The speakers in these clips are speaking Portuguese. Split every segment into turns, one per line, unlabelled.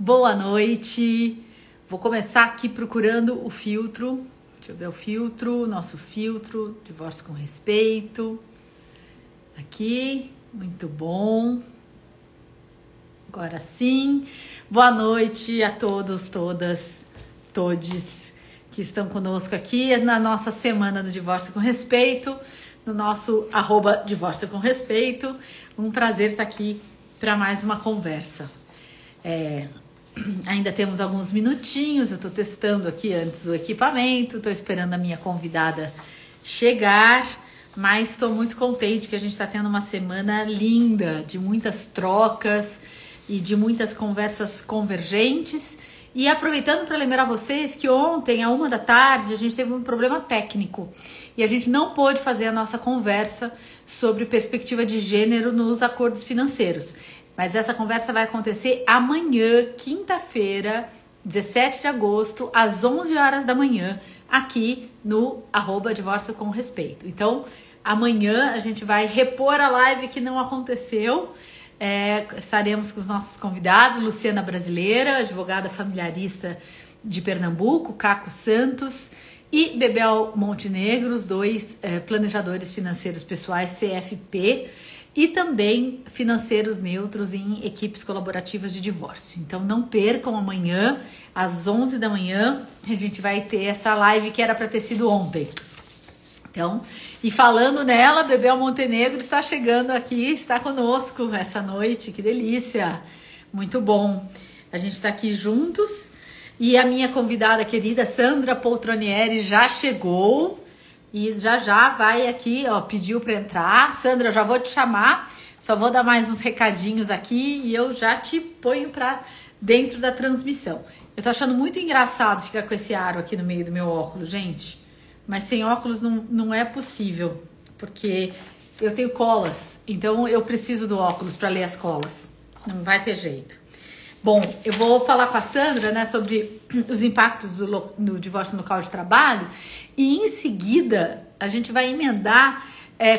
Boa noite. Vou começar aqui procurando o filtro. Deixa eu ver o filtro, nosso filtro, divórcio com respeito. Aqui, muito bom. Agora sim. Boa noite a todos, todas, todes que estão conosco aqui na nossa semana do Divórcio com Respeito, no nosso @divórcio com respeito. Um prazer estar aqui para mais uma conversa. Ainda temos alguns minutinhos, eu estou testando aqui antes o equipamento, estou esperando a minha convidada chegar, mas estou muito contente que a gente está tendo uma semana linda, de muitas trocas e de muitas conversas convergentes. E aproveitando para lembrar vocês que ontem, à 13h, a gente teve um problema técnico e a gente não pôde fazer a nossa conversa sobre perspectiva de gênero nos acordos financeiros. Mas essa conversa vai acontecer amanhã, quinta-feira, 17 de agosto, às 11 horas da manhã, aqui no @divórcio com respeito. Então, amanhã a gente vai repor a live que não aconteceu. Estaremos com os nossos convidados, Luciana Brasileira, advogada familiarista de Pernambuco, Caco Santos e Bebel Montenegro, os dois planejadores financeiros pessoais CFP e também financeiros neutros em equipes colaborativas de divórcio. Então não percam amanhã, às 11 da manhã, a gente vai ter essa live que era para ter sido ontem. Então, e falando nela, Bebel Montenegro está chegando aqui, está conosco essa noite, que delícia, muito bom. A gente está aqui juntos e a minha convidada querida Sandra Poltronieri já chegou e já vai aqui, ó, pediu para entrar. Sandra, eu já vou te chamar, só vou dar mais uns recadinhos aqui e eu já te ponho para dentro da transmissão. Eu tô achando muito engraçado ficar com esse aro aqui no meio do meu óculos, gente. Mas sem óculos não é possível, porque eu tenho colas, então eu preciso do óculos para ler as colas, não vai ter jeito. Bom, eu vou falar com a Sandra, né, sobre os impactos do divórcio no local de trabalho e em seguida a gente vai emendar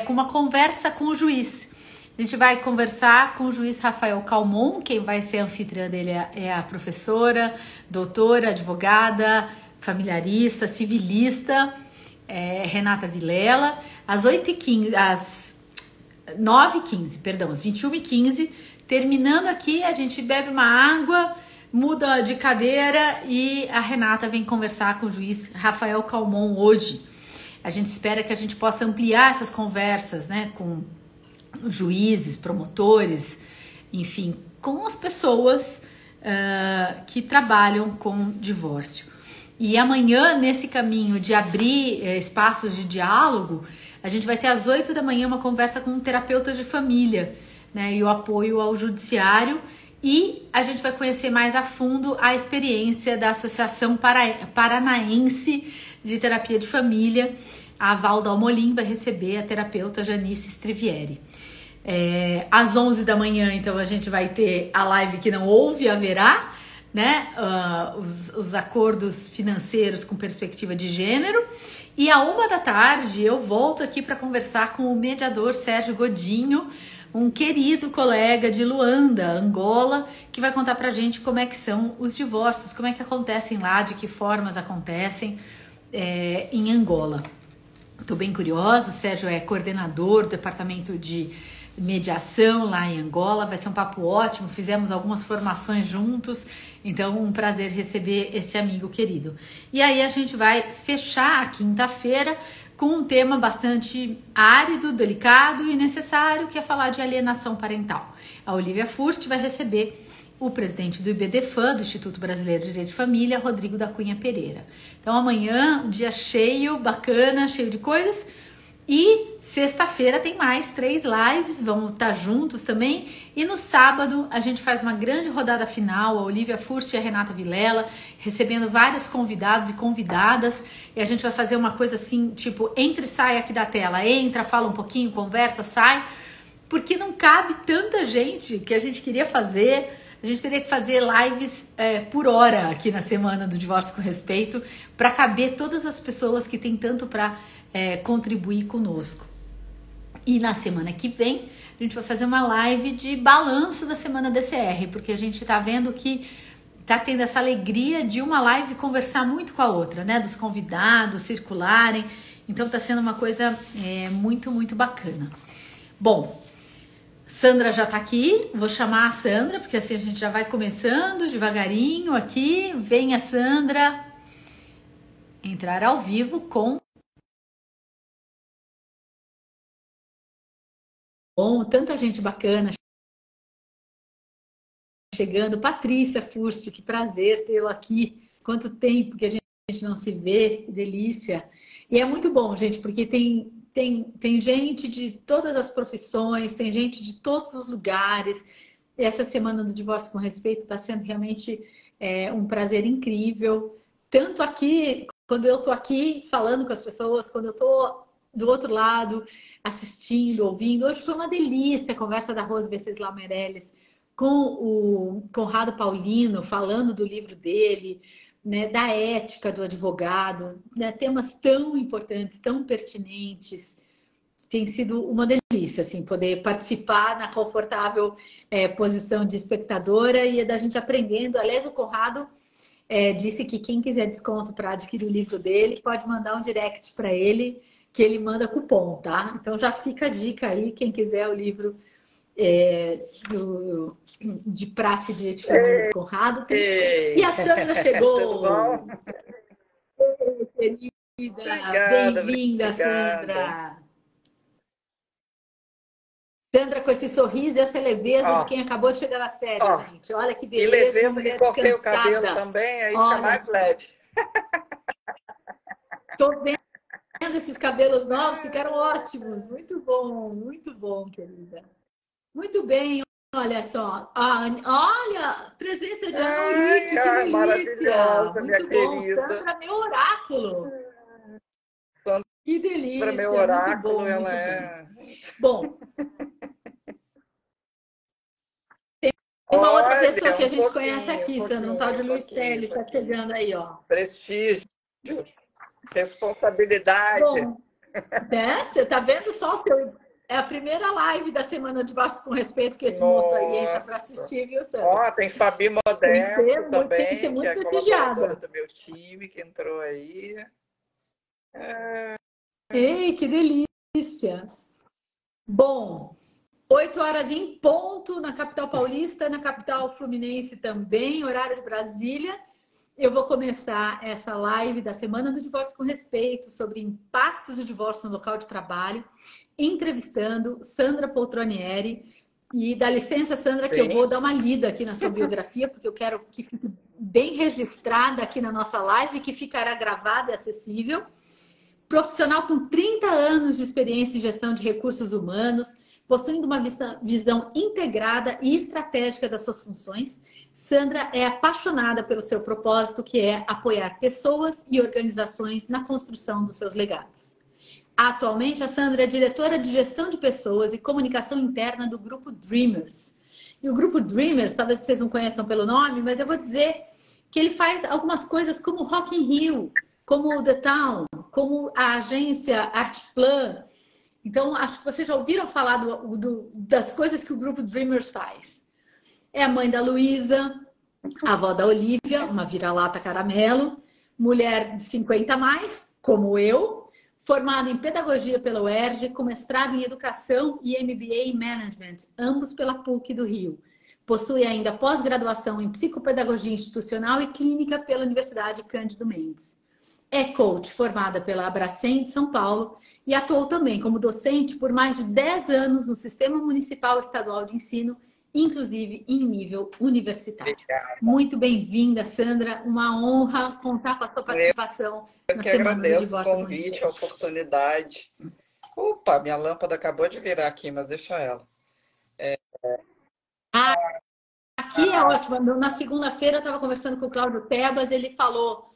com uma conversa com o juiz. A gente vai conversar com o juiz Rafael Calmon, quem vai ser a anfitriã dele é a professora, doutora, advogada, familiarista, civilista, Renata Vilela, às 8h15, às 9h15, perdão, às 21h15, terminando aqui, a gente bebe uma água, muda de cadeira e a Renata vem conversar com o juiz Rafael Calmon hoje. A gente espera que a gente possa ampliar essas conversas, né, com juízes, promotores, enfim, com as pessoas que trabalham com divórcio. E amanhã, nesse caminho de abrir espaços de diálogo, a gente vai ter às 8 da manhã uma conversa com um terapeuta de família, né, e o apoio ao judiciário. E a gente vai conhecer mais a fundo a experiência da Associação Paranaense de Terapia de Família. A Valda Almolim vai receber a terapeuta Janice Strivieri. Às 11 da manhã, então, a gente vai ter a live que não houve, haverá, né, os acordos financeiros com perspectiva de gênero. E à 1 da tarde eu volto aqui para conversar com o mediador Sérgio Godinho, um querido colega de Luanda, Angola, que vai contar pra gente como é que são os divórcios, como é que acontecem lá, de que formas acontecem em Angola. Estou bem curiosa, o Sérgio é coordenador do departamento de mediação lá em Angola, vai ser um papo ótimo, fizemos algumas formações juntos, então um prazer receber esse amigo querido. E aí a gente vai fechar a quinta-feira com um tema bastante árido, delicado e necessário, que é falar de alienação parental. A Olivia Furst vai receber o presidente do IBDFAM, do Instituto Brasileiro de Direito de Família, Rodrigo da Cunha Pereira. Então amanhã, um dia cheio, bacana, cheio de coisas. E sexta-feira tem mais 3 lives, vamos estar juntos também. E no sábado a gente faz uma grande rodada final, a Olivia Furst e a Renata Vilela, recebendo vários convidados e convidadas. E a gente vai fazer uma coisa assim, tipo, entra e sai aqui da tela. Entra, fala um pouquinho, conversa, sai. Porque não cabe tanta gente que a gente queria fazer. A gente teria que fazer lives por hora aqui na semana do Divórcio com Respeito para caber todas as pessoas que têm tanto para contribuir conosco. E na semana que vem a gente vai fazer uma live de balanço da semana DCR, porque a gente está vendo que tá tendo essa alegria de uma live conversar muito com a outra, né? Dos convidados circularem. Então tá sendo uma coisa muito, muito bacana. Bom, Sandra já tá aqui. Vou chamar a Sandra, porque assim a gente já vai começando devagarinho aqui. Venha, Sandra, entrar ao vivo com... Bom, tanta gente bacana chegando. Patrícia Furst, que prazer tê-la aqui. Quanto tempo que a gente não se vê, que delícia. E é muito bom, gente, porque tem gente de todas as profissões, tem gente de todos os lugares. Essa semana do Divórcio com Respeito está sendo realmente um prazer incrível. Tanto aqui, quando eu estou aqui falando com as pessoas, quando eu estou do outro lado, assistindo, ouvindo. Hoje foi uma delícia a conversa da Rose Venceslau Meirelles com o Conrado Paulino, falando do livro dele, né, da ética do advogado, né, temas tão importantes, tão pertinentes. Tem sido uma delícia, assim, poder participar na confortável posição de espectadora e da gente aprendendo. Aliás, o Conrado disse que quem quiser desconto para adquirir o livro dele, pode mandar um direct para ele, que ele manda cupom, tá? Então já fica a dica aí, quem quiser o livro de prática de direito feminino do Conrado. E a Sandra chegou! Querida, bem-vinda, Sandra! Sandra com esse sorriso e essa leveza de quem acabou de chegar nas férias, gente. Olha que beleza.
E leveza, e cortei o cabelo também, aí fica mais leve.
Tô vendo esses cabelos novos, ficaram ótimos. Muito bom, querida. Muito bem, olha só. Olha, presença de Ana Urique, que delícia.
Maravilhosa,
muito
minha
bom.
querida.
Sandra, meu oráculo.
Sandra,
que delícia,
meu oráculo,
muito bom,
ela
Bom, tem uma outra pessoa que a gente conhece aqui, Sandra, um tal de Luiz Teles, está chegando aí, ó.
Prestígio, responsabilidade.
Bom, né? Você tá vendo só o seu... É a primeira live da Semana de Divórcio com Respeito que esse moço aí entra para assistir, viu, Sandra?
Tem Fabi Moderno também,
tem que ser muito
que é colaboradora do meu time, que entrou aí.
Ei, que delícia! Bom, 8 horas em ponto na capital paulista, na capital fluminense também, horário de Brasília. Eu vou começar essa live da Semana do Divórcio com Respeito sobre impactos do divórcio no local de trabalho, entrevistando Sandra Poltronieri. E dá licença, Sandra, que eu vou dar uma lida aqui na sua biografia, porque eu quero que fique bem registrada aqui na nossa live, que ficará gravada e acessível. Profissional com 30 anos de experiência em gestão de recursos humanos, possuindo uma visão integrada e estratégica das suas funções, Sandra é apaixonada pelo seu propósito, que é apoiar pessoas e organizações na construção dos seus legados. Atualmente, a Sandra é diretora de gestão de pessoas e comunicação interna do Grupo Dreamers. E o Grupo Dreamers, talvez vocês não conheçam pelo nome, mas eu vou dizer que ele faz algumas coisas como Rock in Rio, como o The Town, como a agência Artplan. Então, acho que vocês já ouviram falar das coisas que o Grupo Dreamers faz. É a mãe da Luísa, a avó da Olivia, uma vira-lata caramelo, mulher de 50 a mais, como eu, formada em pedagogia pela UERJ, com mestrado em educação e MBA em management, ambos pela PUC do Rio. Possui ainda pós-graduação em psicopedagogia institucional e clínica pela Universidade Cândido Mendes. É coach formada pela Abracem de São Paulo e atuou também como docente por mais de 10 anos no Sistema Municipal Estadual de Ensino, inclusive em nível universitário. Obrigada. Muito bem-vinda, Sandra. Uma honra contar com a sua participação
na Semana do Divórcio. Eu que agradeço o convite, a oportunidade. Opa, minha lâmpada acabou de virar aqui, mas deixa ela.
Aqui é ótimo. Na segunda-feira eu estava conversando com o Cláudio Tebas, ele falou...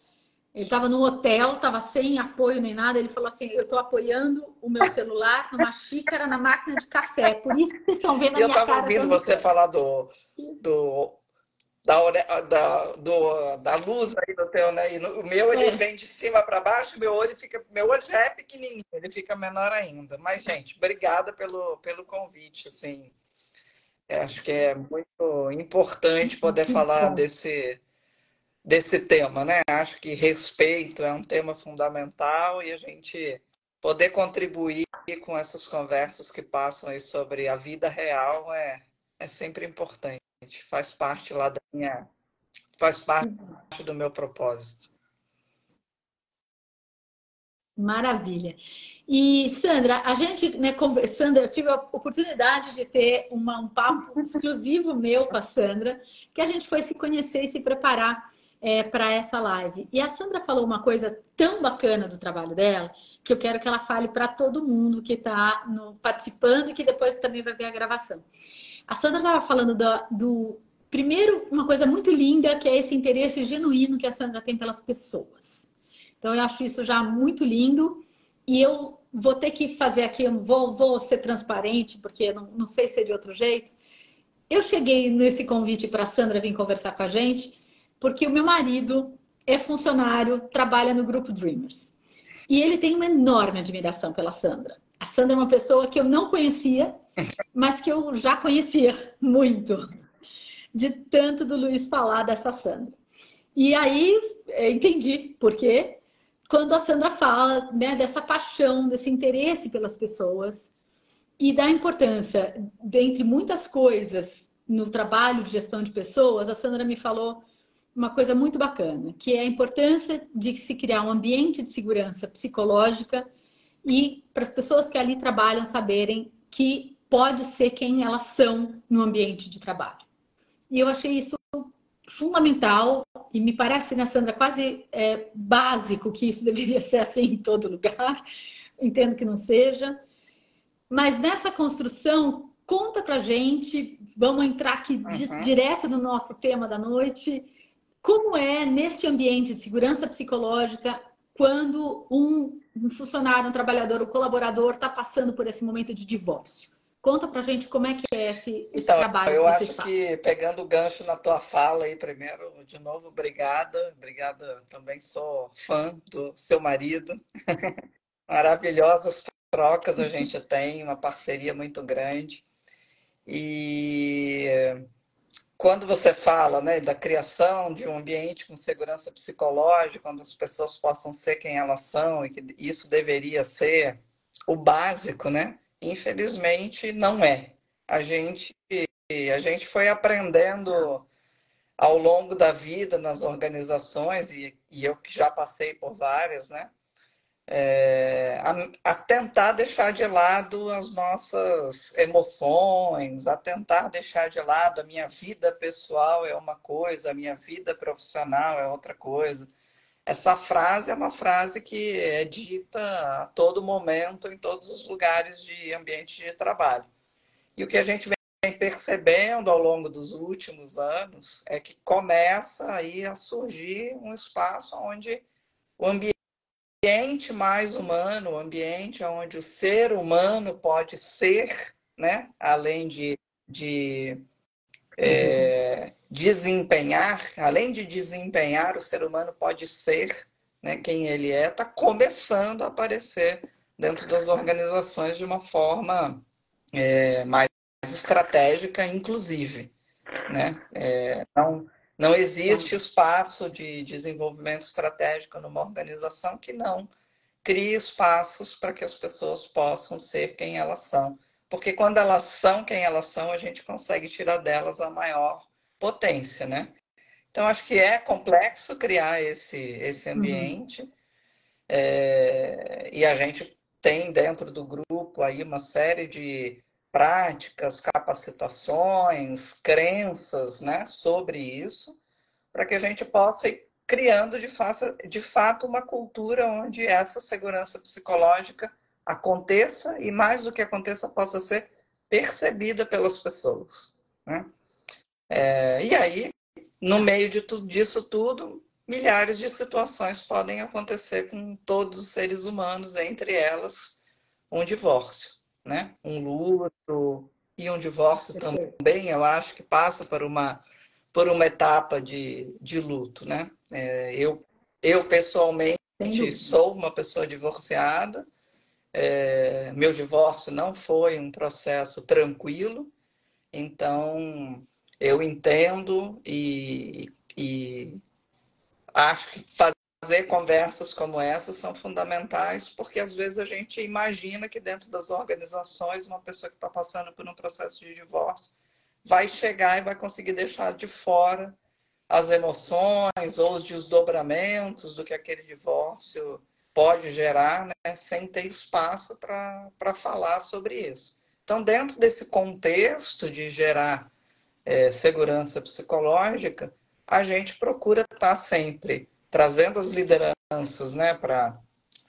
Ele estava no hotel, estava sem apoio nem nada. Ele falou assim: eu estou apoiando o meu celular numa xícara na máquina de café. Por isso que vocês estão vendo a minha cara.
Eu estava ouvindo você falar da luz aí do teu, né? E o meu ele vem de cima para baixo, meu olho já é pequenininho, ele fica menor ainda. Mas, gente, obrigada pelo convite, assim. Acho que é muito importante poder falar desse tema, né? Acho que respeito é um tema fundamental e a gente poder contribuir com essas conversas que passam aí sobre a vida real é sempre importante. Faz parte lá da minha, faz parte do meu propósito.
Maravilha. E Sandra, a gente, né, Sandra, eu tive a oportunidade de ter um papo exclusivo meu com a Sandra, que a gente foi se conhecer e se preparar para essa live. E a Sandra falou uma coisa tão bacana do trabalho dela, que eu quero que ela fale para todo mundo que está participando e que depois também vai ver a gravação. A Sandra estava falando do primeiro, uma coisa muito linda, que é esse interesse genuíno que a Sandra tem pelas pessoas. Então, eu acho isso já muito lindo. E eu vou ter que fazer aqui, eu vou ser transparente, porque não sei se é de outro jeito. Eu cheguei nesse convite para a Sandra vir conversar com a gente, porque o meu marido é funcionário, trabalha no Grupo Dreamers. E ele tem uma enorme admiração pela Sandra. A Sandra é uma pessoa que eu não conhecia, mas que eu já conhecia muito, de tanto do Luiz falar dessa Sandra. E aí, entendi por quê. Quando a Sandra fala, né, dessa paixão, desse interesse pelas pessoas e da importância, dentre muitas coisas no trabalho de gestão de pessoas, a Sandra me falou uma coisa muito bacana, que é a importância de se criar um ambiente de segurança psicológica e para as pessoas que ali trabalham saberem que pode ser quem elas são no ambiente de trabalho. E eu achei isso fundamental e me parece, né, Sandra, quase básico que isso deveria ser assim em todo lugar. Entendo que não seja. Mas nessa construção, conta pra gente, vamos entrar aqui direto no nosso tema da noite, como é neste ambiente de segurança psicológica quando um funcionário, um trabalhador, um colaborador está passando por esse momento de divórcio. Conta pra gente como é que é esse trabalho que vocês fazem.
Eu acho que, pegando o gancho na tua fala aí, primeiro, de novo, obrigada. Obrigada, também sou fã do seu marido. Maravilhosas trocas a gente tem, uma parceria muito grande. E quando você fala, né, da criação de um ambiente com segurança psicológica, onde as pessoas possam ser quem elas são, e que isso deveria ser o básico, né? Infelizmente, não é. A gente foi aprendendo ao longo da vida nas organizações, e eu que já passei por várias, né? A tentar deixar de lado as nossas emoções, a tentar deixar de lado a minha vida pessoal é uma coisa, a minha vida profissional é outra coisa. Essa frase é uma frase que é dita a todo momento, em todos os lugares de ambiente de trabalho. E o que a gente vem percebendo ao longo dos últimos anos é que começa aí a surgir um espaço onde o ambiente mais humano, o ambiente onde o ser humano pode ser, né? Além de desempenhar, além de desempenhar, o ser humano pode ser, né, quem ele é, está começando a aparecer dentro das organizações de uma forma mais estratégica, inclusive, né? Não existe espaço de desenvolvimento estratégico numa organização que não crie espaços para que as pessoas possam ser quem elas são. Porque quando elas são quem elas são, a gente consegue tirar delas a maior potência, né? Então, acho que é complexo criar esse ambiente. E a gente tem dentro do grupo aí uma série de práticas, capacitações, crenças, né, sobre isso, para que a gente possa ir criando de fato uma cultura onde essa segurança psicológica aconteça e, mais do que aconteça, possa ser percebida pelas pessoas, né? E aí, no meio disso tudo, milhares de situações podem acontecer com todos os seres humanos, entre elas um divórcio, né? Um luto e um divórcio também, eu acho que passa por uma etapa de luto, né? Eu pessoalmente sou uma pessoa divorciada. Meu divórcio não foi um processo tranquilo, então eu entendo e acho que fazer conversas como essas são fundamentais, porque às vezes a gente imagina que dentro das organizações uma pessoa que está passando por um processo de divórcio vai chegar e vai conseguir deixar de fora as emoções ou os desdobramentos do que aquele divórcio pode gerar, né, sem ter espaço para falar sobre isso. Então, dentro desse contexto de gerar segurança psicológica, a gente procura estar sempre trazendo as lideranças, né, para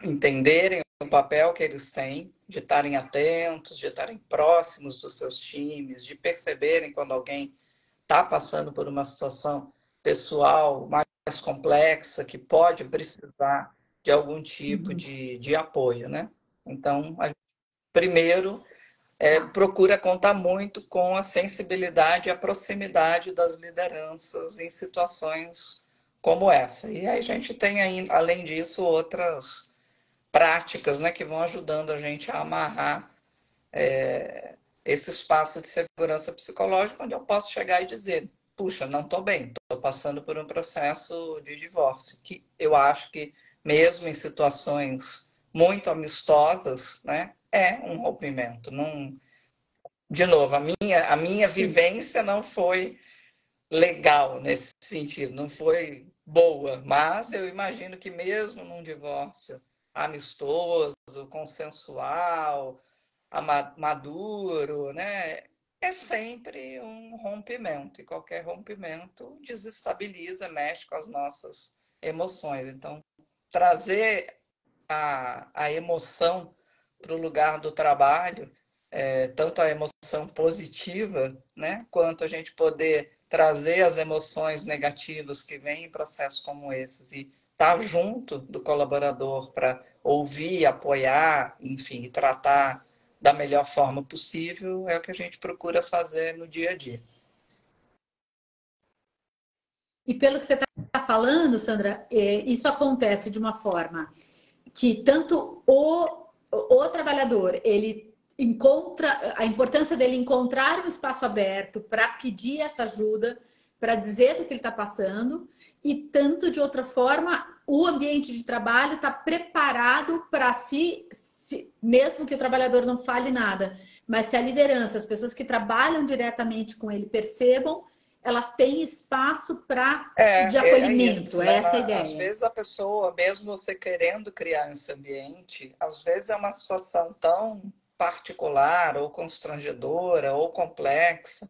entenderem o papel que eles têm, de estarem atentos, de estarem próximos dos seus times, de perceberem quando alguém está passando por uma situação pessoal mais complexa, que pode precisar de algum tipo de apoio, né? Então, primeiro, procura contar muito com a sensibilidade e a proximidade das lideranças em situações como essa. E aí a gente tem, além disso, outras práticas, né, que vão ajudando a gente a amarrar esse espaço de segurança psicológica, onde eu posso chegar e dizer, puxa, não estou bem, estou passando por um processo de divórcio, que eu acho que mesmo em situações muito amistosas, né, é um rompimento. Não, de novo, a minha vivência não foi legal nesse sentido, não foi boa, mas eu imagino que mesmo num divórcio amistoso, consensual, maduro, né? É sempre um rompimento, e qualquer rompimento desestabiliza, mexe com as nossas emoções. Então, trazer a emoção para o lugar do trabalho, tanto a emoção positiva, né, quanto a gente poder trazer as emoções negativas que vêm em processos como esses e estar junto do colaborador para ouvir, apoiar, enfim, e tratar da melhor forma possível, é o que a gente procura fazer no dia a dia.
E pelo que você está falando, Sandra, isso acontece de uma forma que tanto o trabalhador ele encontra a importância dele encontrar um espaço aberto para pedir essa ajuda, para dizer do que ele está passando, e tanto de outra forma o ambiente de trabalho está preparado para mesmo que o trabalhador não fale nada, mas se a liderança, as pessoas que trabalham diretamente com ele percebam, elas têm espaço de acolhimento.
Isso, né?
Essa é a
Às
ideia.
vezes a pessoa, mesmo você querendo criar esse ambiente, às vezes é uma situação tão particular, ou constrangedora, ou complexa,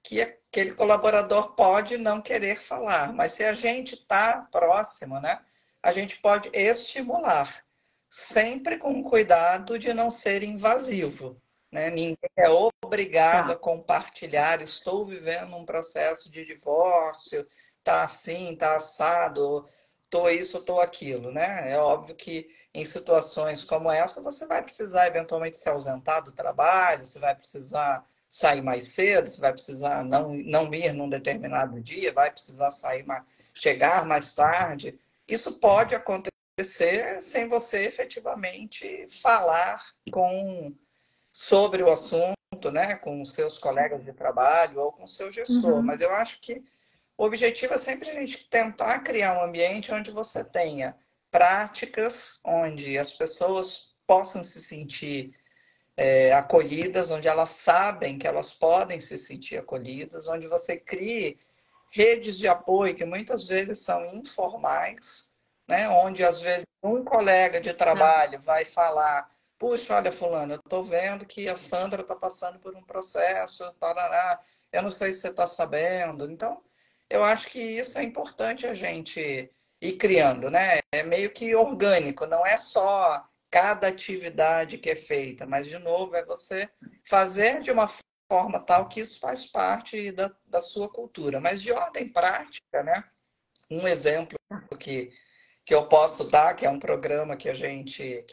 que aquele colaborador pode não querer falar. Mas se a gente está próximo, né? A gente pode estimular, sempre com cuidado de não ser invasivo, né? Ninguém é obrigado a
Tá.
compartilhar, estou vivendo um processo de divórcio, tá assim, tá assado, tô isso, tô aquilo, né? É óbvio que em situações como essa, você vai precisar eventualmente se ausentar do trabalho, você vai precisar sair mais cedo, você vai precisar não ir num determinado dia, vai precisar chegar mais tarde. Isso pode acontecer sem você efetivamente falar sobre o assunto, né, com os seus colegas de trabalho ou com o seu gestor. Mas eu acho que o objetivo é sempre a gente tentar criar um ambiente onde você tenha práticas, onde as pessoas possam se sentir acolhidas, onde elas sabem que elas podem se sentir acolhidas, onde você crie redes de apoio que muitas vezes são informais, né? Onde às vezes um colega de
Tá.
trabalho vai falar: puxa, olha, fulano, eu estou vendo que a Sandra está passando por um processo, tarará, eu não sei se você está sabendo. Então, eu acho que isso é importante a gente ir criando, né? É meio que orgânico, não é só cada atividade que é feita, mas, de novo, é você fazer de uma forma tal que isso faz parte da sua cultura. Mas de ordem prática, né? Um exemplo que, que eu posso dar, que é um programa que a gente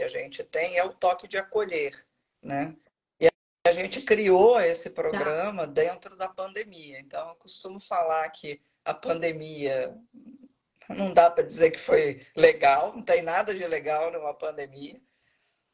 tem, é o Toque de Acolher, né? E a gente criou esse
Tá.
programa dentro da pandemia. Então, eu costumo falar que a pandemia não dá para dizer que foi legal, não tem nada de legal numa pandemia,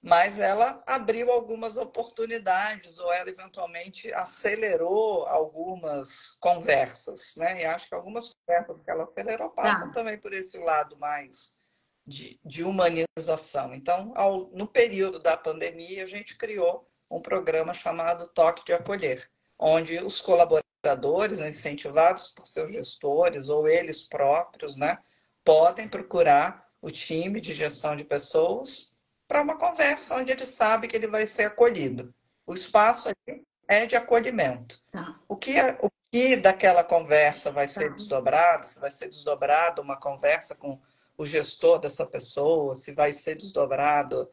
mas ela abriu algumas oportunidades ou ela eventualmente acelerou algumas conversas, né? E acho que algumas conversas que ela acelerou passam
Tá.
também por esse lado mais de humanização. Então, no período da pandemia, a gente criou um programa chamado Toque de Acolher, onde os colaboradores, incentivados por seus gestores ou eles próprios, né, podem procurar o time de gestão de pessoas para uma conversa onde ele sabe que ele vai ser acolhido. O espaço ali é de acolhimento.
Tá.
O que daquela conversa vai ser
Tá.
desdobrado? Se vai ser desdobrado uma conversa com o gestor dessa pessoa, se vai ser desdobrado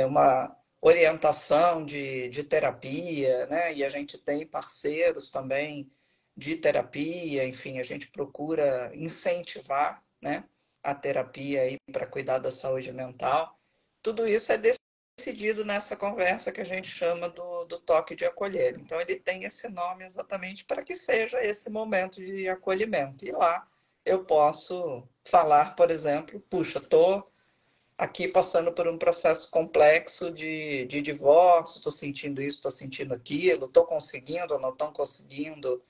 uma orientação de terapia, né? E a gente tem parceiros também de terapia, enfim, a gente procura incentivar, né, a terapia aí para cuidar da saúde mental. Tudo isso é decidido nessa conversa que a gente chama do toque de acolher. Então, ele tem esse nome exatamente para que seja esse momento de acolhimento. E lá eu posso falar, por exemplo, puxa, estou aqui passando por um processo complexo de divórcio, estou sentindo isso, estou sentindo aquilo, estou conseguindo ou não estou conseguindo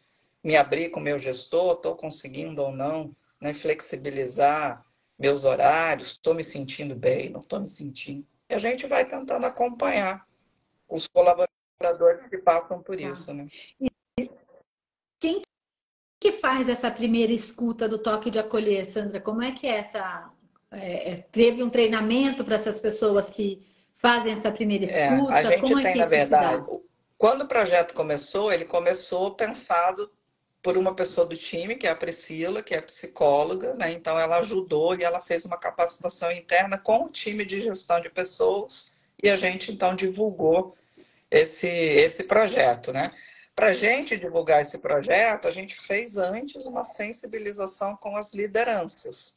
me abrir com o meu gestor, estou conseguindo ou não, né, flexibilizar meus horários, estou me sentindo bem, não estou me sentindo. E a gente vai tentando acompanhar os colaboradores que passam por
Tá.
isso, né?
Quem que faz essa primeira escuta do toque de acolher, Sandra? Como é que é essa? Teve um treinamento para essas pessoas que fazem essa primeira
A
escuta?
gente
Como é
tem,
que
na
isso se
verdade,
dá?
quando o projeto começou, ele começou pensado por uma pessoa do time, que é a Priscila, que é psicóloga, né? Então ela ajudou e ela fez uma capacitação interna com o time de gestão de pessoas e a gente então divulgou esse projeto, né? Para a gente divulgar esse projeto, a gente fez antes uma sensibilização com as lideranças,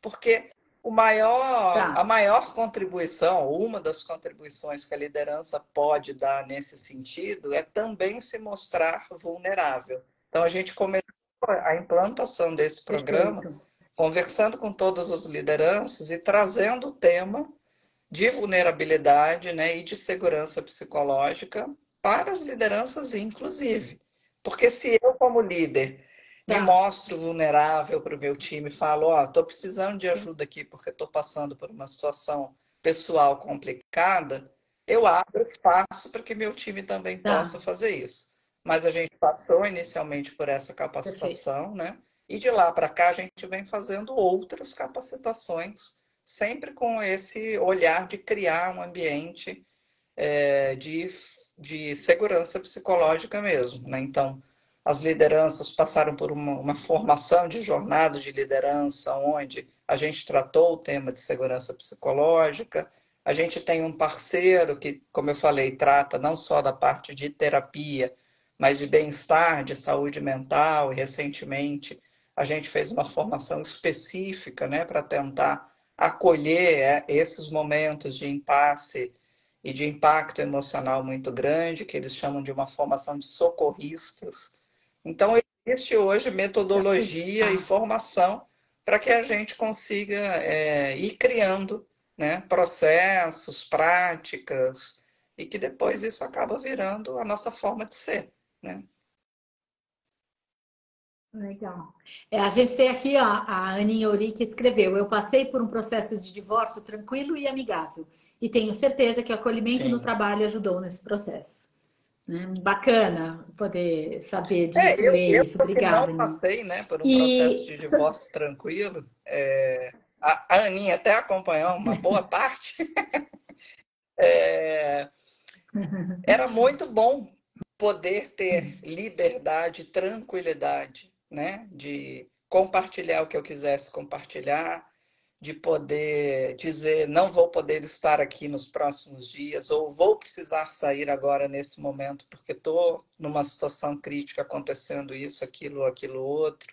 porque a
Tá,
maior contribuição, uma das contribuições que a liderança pode dar nesse sentido é também se mostrar vulnerável. Então, a gente começou a implantação desse programa
perfeito.
conversando com todas as lideranças e trazendo o tema de vulnerabilidade, né, e de segurança psicológica para as lideranças, inclusive. Porque se eu, como líder, me
Tá,
mostro vulnerável para o meu time, falo, ó, estou precisando de ajuda aqui porque estou passando por uma situação pessoal complicada, eu abro espaço para que meu time também possa
tá,
fazer isso. Mas a gente passou inicialmente por essa
perfeito.
capacitação, né? E de lá para cá a gente vem fazendo outras capacitações, sempre com esse olhar de criar um ambiente de segurança psicológica mesmo, né? Então, as lideranças passaram por uma formação de jornada de liderança, onde a gente tratou o tema de segurança psicológica. A gente tem um parceiro que, como eu falei, trata não só da parte de terapia, mas de bem-estar, de saúde mental. E recentemente a gente fez uma formação específica, né, para tentar acolher esses momentos de impasse e de impacto emocional muito grande, que eles chamam de uma formação de socorristas. Então, existe hoje metodologia e
Tá.
formação para que a gente consiga ir criando, né, processos, práticas, e que depois isso acaba virando a nossa forma de ser, né?
Legal. A gente tem aqui, ó, a Aninha Ori que escreveu: Eu passei por um processo de divórcio tranquilo e amigável, e tenho certeza que o acolhimento no
Sim.
trabalho ajudou nesse processo. Né? Bacana poder saber disso, ler
Eu
isso.
que não
Obrigada, Aninha.
passei, né, por um processo
E
de divórcio tranquilo, a Aninha até acompanhou uma boa parte. Era muito bom poder ter liberdade, tranquilidade, né? De compartilhar o que eu quisesse compartilhar, de poder dizer não vou poder estar aqui nos próximos dias, ou vou precisar sair agora nesse momento, porque estou numa situação crítica acontecendo isso, aquilo outro,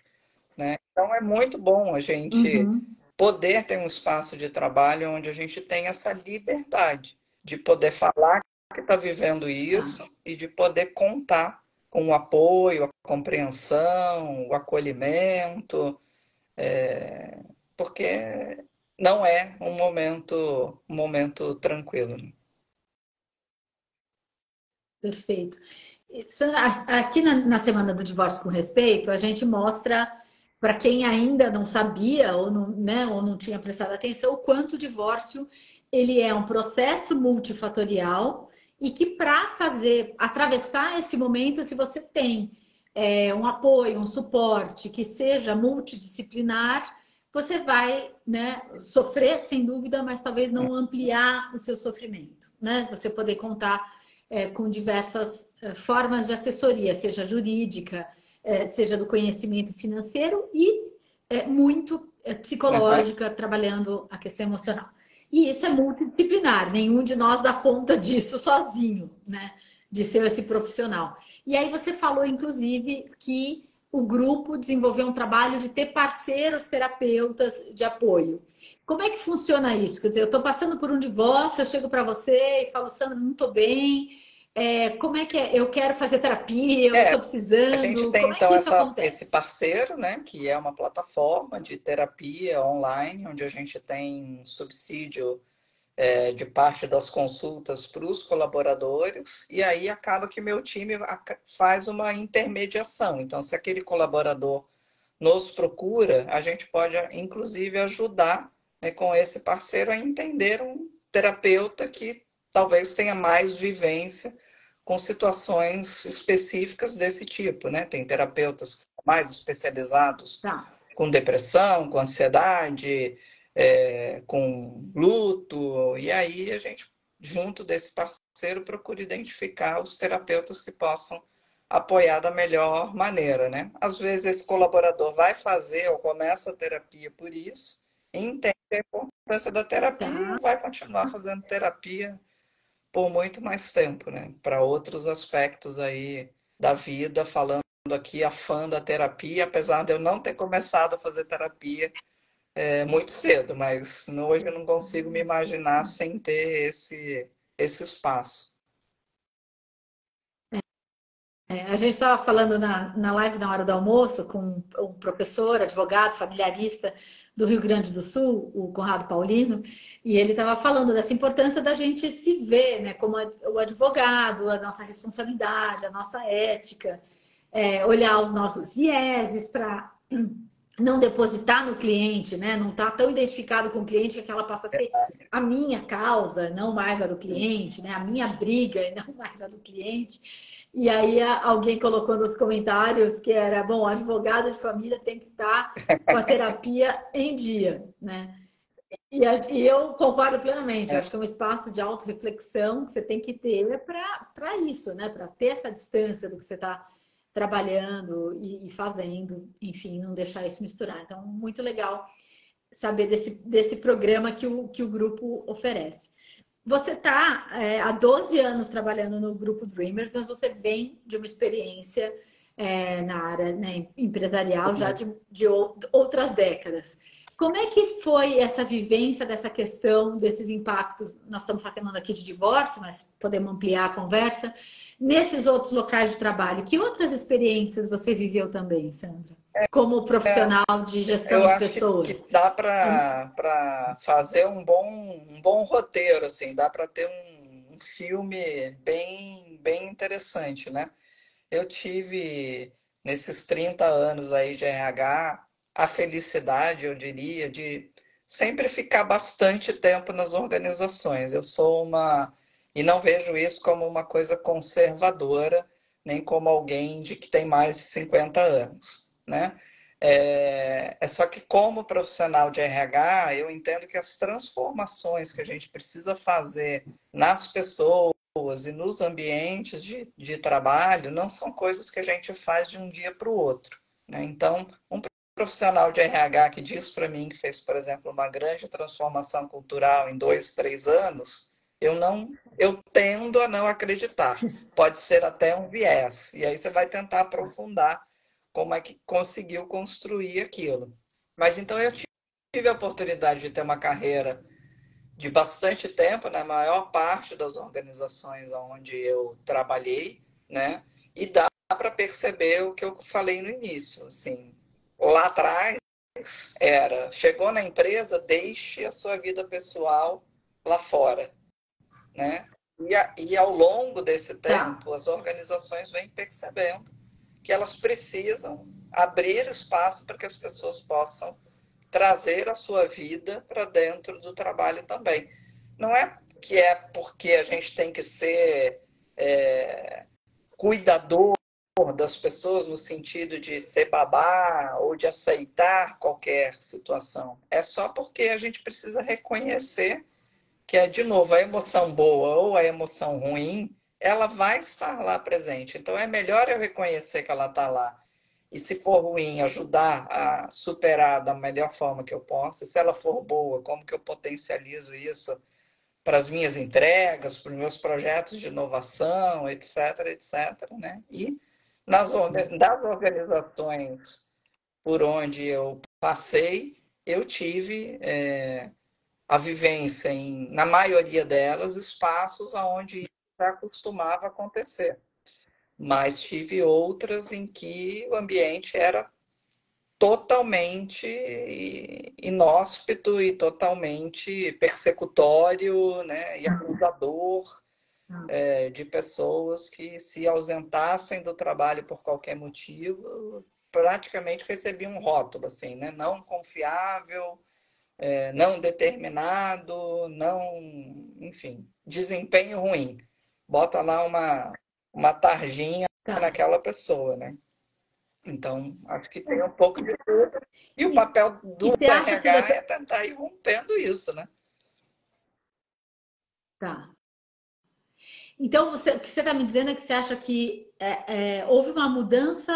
né? Então é muito bom a gente
uhum,
poder ter um espaço de trabalho onde a gente tem essa liberdade de poder falar que está vivendo
tá.
isso e de poder contar com o apoio, a compreensão, o acolhimento, porque não é um momento tranquilo.
Perfeito. Sandra, aqui na Semana do Divórcio com Respeito, a gente mostra para quem ainda não sabia ou não, né, ou não tinha prestado atenção o quanto o divórcio ele é um processo multifatorial e que para fazer atravessar esse momento, se você tem um apoio, um suporte que seja multidisciplinar, você vai, né, sofrer sem dúvida, mas talvez não ampliar o seu sofrimento, né? Você poder contar com diversas formas de assessoria, seja jurídica, seja do conhecimento financeiro e muito psicológica, trabalhando a questão emocional. E isso é multidisciplinar, nenhum de nós dá conta disso sozinho, né? De ser esse profissional. E aí você falou, inclusive, que o grupo desenvolveu um trabalho de ter parceiros terapeutas de apoio. Como é que funciona isso? Quer dizer, eu estou passando por um divórcio, eu chego para você e falo, Sandra, não estou bem. Como é que é? Eu quero fazer terapia, eu estou
A gente
precisando.
tem
Como é
então
que isso
esse
acontece?
parceiro, né, que é uma plataforma de terapia online, onde a gente tem subsídio de parte das consultas para os colaboradores, e aí acaba que meu time faz uma intermediação. Então, se aquele colaborador nos procura, a gente pode, inclusive, ajudar, né, com esse parceiro a entender um terapeuta que talvez tenha mais vivência com situações específicas desse tipo, né? Tem terapeutas que são mais especializados
Tá.
com depressão, com ansiedade, com luto, e aí a gente, junto desse parceiro, procura identificar os terapeutas que possam apoiar da melhor maneira, né? Às vezes esse colaborador vai fazer ou começa a terapia por isso, entende a importância da terapia
Tá.
e vai continuar fazendo terapia por muito mais tempo, né? Para outros aspectos aí da vida, falando aqui a fã da terapia, apesar de eu não ter começado a fazer terapia muito cedo, mas hoje eu não consigo me imaginar sem ter esse espaço.
A gente estava falando na live na hora do almoço com um professor, advogado, familiarista do Rio Grande do Sul, o Conrado Paulino, e ele estava falando dessa importância da gente se ver, né, como o advogado, a nossa responsabilidade, a nossa ética, olhar os nossos vieses para não depositar no cliente, né, não estar tão identificado com o cliente que aquela passa a ser a minha causa, não mais a do cliente, né, a minha briga e não mais a do cliente. E aí alguém colocou nos comentários que era, bom, advogado de família tem que estar com a terapia em dia, né? E eu concordo plenamente, eu
É,
acho que é um espaço de autorreflexão que você tem que ter para isso, né? Para ter essa distância do que você está trabalhando e fazendo, enfim, não deixar isso misturar. Então, muito legal saber desse programa que o grupo oferece. Você está há 12 anos trabalhando no Grupo Dreamers, mas você vem de uma experiência na área, né, empresarial já de outras décadas. Como é que foi essa vivência dessa questão, desses impactos? Nós estamos falando aqui de divórcio, mas podemos ampliar a conversa. Nesses outros locais de trabalho, que outras experiências você viveu também, Sandra? Como profissional de gestão
eu
de
acho que
pessoas?
dá para fazer um bom roteiro, assim, dá para ter um filme bem interessante, né? Eu tive, nesses 30 anos aí de RH, a felicidade, eu diria, de sempre ficar bastante tempo nas organizações. Eu sou uma. E não vejo isso como uma coisa conservadora, nem como alguém de que tem mais de 50 anos, né? Só que como profissional de RH, eu entendo que as transformações que a gente precisa fazer nas pessoas, e nos ambientes de trabalho não são coisas que a gente faz de um dia para o outro, né? Então, um profissional de RH que diz para mim que fez, por exemplo, uma grande transformação cultural em 2, 3 anos, eu tendo a não acreditar. Pode ser até um viés. E aí você vai tentar aprofundar como é que conseguiu construir aquilo. Mas então eu tive a oportunidade de ter uma carreira de bastante tempo, na maior parte das organizações onde eu trabalhei, né? E dá para perceber o que eu falei no início, assim, lá atrás era chegou na empresa, deixe a sua vida pessoal lá fora, né? E ao longo desse tempo, as organizações vêm percebendo que elas precisam abrir espaço para que as pessoas possam trazer a sua vida para dentro do trabalho também. Não é porque a gente tem que ser cuidador das pessoas no sentido de ser babá ou de aceitar qualquer situação. É só porque a gente precisa reconhecer que, de novo, a emoção boa ou a emoção ruim, ela vai estar lá presente. Então, é melhor eu reconhecer que ela está lá. E se for ruim, ajudar a superar da melhor forma que eu posso. E se ela for boa, como que eu potencializo isso para as minhas entregas, para os meus projetos de inovação, etc, etc, né? E das organizações por onde eu passei, eu tive a vivência na maioria delas, espaços onde isso já costumava acontecer. Mas tive outras em que o ambiente era totalmente inóspito e totalmente persecutório, né, e acusador de pessoas que se ausentassem do trabalho por qualquer motivo, praticamente recebiam um rótulo assim, né, não confiável, não determinado, enfim, desempenho ruim. Bota lá uma tarjinha naquela pessoa, né? Então, acho que tem um pouco de tudo. E o papel do RH é tentar ir rompendo isso, né?
Tá. Então, o que você está me dizendo é que você acha que houve uma mudança,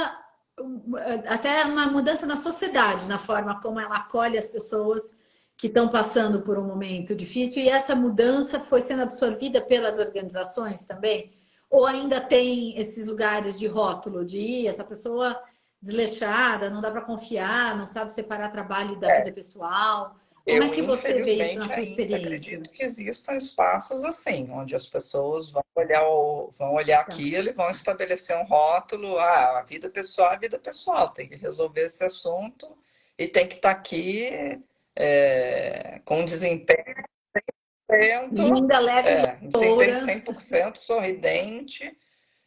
até uma mudança na sociedade, na forma como ela acolhe as pessoas que estão passando por um momento difícil, e essa mudança foi sendo absorvida pelas organizações também? Ou ainda tem esses lugares de rótulo, de essa pessoa desleixada, não dá para confiar, não sabe separar trabalho da vida pessoal? Como é que você vê isso na tua experiência?
Acredito que existam espaços assim, onde as pessoas vão olhar aquilo e vão estabelecer um rótulo. A vida pessoal é a vida pessoal, tem que resolver esse assunto e tem que estar aqui com desempenho 100%,
linda, leve,
desempenho 100% sorridente,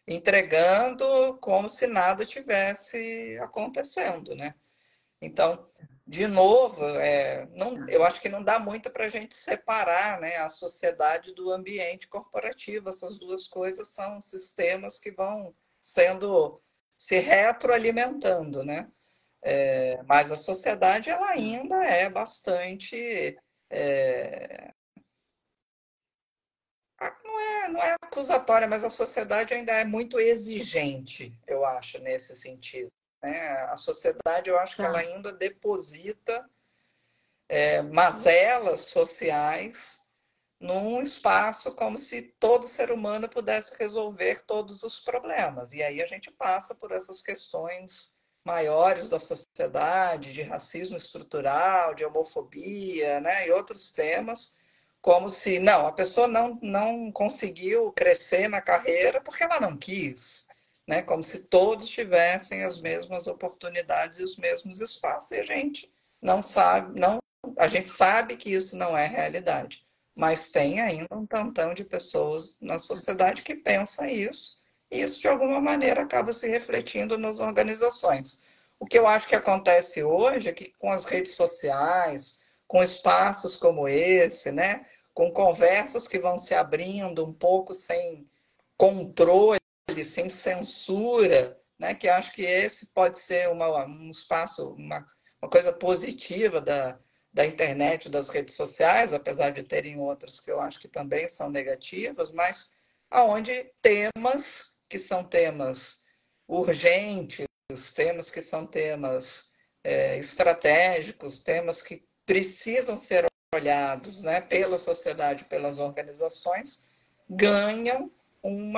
entregando como se nada tivesse acontecendo, né? Então, de novo, eu acho que não dá muito para a gente separar, né, a sociedade do ambiente corporativo. Essas duas coisas são sistemas que vão se retroalimentando, né? Mas a sociedade ela ainda é bastante não é acusatória, mas a sociedade ainda é muito exigente, eu acho, nesse sentido, né? A sociedade, eu acho que ela ainda deposita mazelas sociais num espaço como se todo ser humano pudesse resolver todos os problemas. E aí a gente passa por essas questões maiores da sociedade, de racismo estrutural, de homofobia, né? E outros temas, como se, não, a pessoa não conseguiu crescer na carreira porque ela não quis, né? Como se todos tivessem as mesmas oportunidades e os mesmos espaços. E a gente não sabe, a gente sabe que isso não é realidade, mas tem ainda um tantão de pessoas na sociedade que pensa isso, e isso de alguma maneira acaba se refletindo nas organizações. O que eu acho que acontece hoje é que com as redes sociais, com espaços como esse, né, com conversas que vão se abrindo um pouco sem controle, sem censura, né, que acho que esse pode ser um espaço, uma coisa positiva da internet, das redes sociais, apesar de terem outras que eu acho que também são negativas, mas aonde temas que são temas urgentes, temas que são temas estratégicos, temas que precisam ser olhados, né, pela sociedade, pelas organizações, ganham um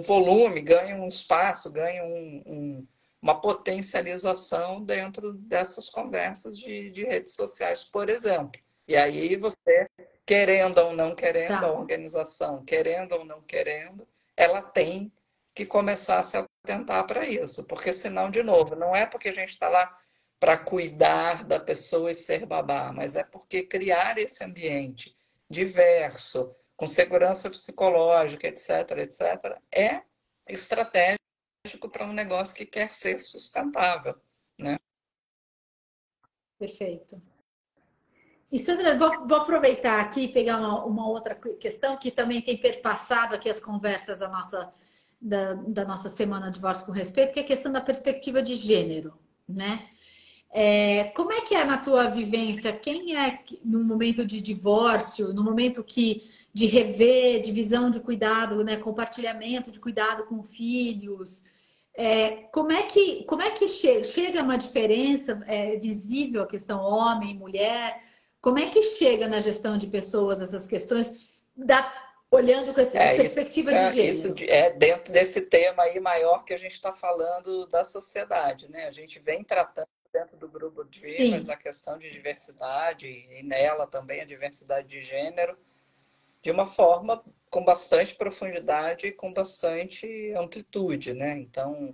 volume, ganham um espaço, ganham uma potencialização dentro dessas conversas de redes sociais, por exemplo. E aí você, querendo ou não querendo, a organização, querendo ou não querendo, ela tem que começar a se atentar para isso, porque senão, de novo, não é porque a gente está lá para cuidar da pessoa e ser babá, mas é porque criar esse ambiente diverso, com segurança psicológica, etc., etc., é estratégico para um negócio que quer ser sustentável, né?
Perfeito. E Sandra, vou aproveitar aqui e pegar uma outra questão que também tem perpassado aqui as conversas da nossa semana de Divórcio com Respeito, que é a questão da perspectiva de gênero, né? Como é que é na tua vivência? Quem é no momento de divórcio, no momento de rever, divisão de cuidado, né, compartilhamento de cuidado com filhos? Como é que chega uma diferença visível a questão homem, mulher? Como é que chega na gestão de pessoas essas questões, olhando com essa perspectiva de gênero?
Isso é dentro desse tema aí maior que a gente está falando da sociedade, né? A gente vem tratando dentro do grupo Dreamers a questão de diversidade e nela também a diversidade de gênero de uma forma com bastante profundidade e com bastante amplitude, né? Então,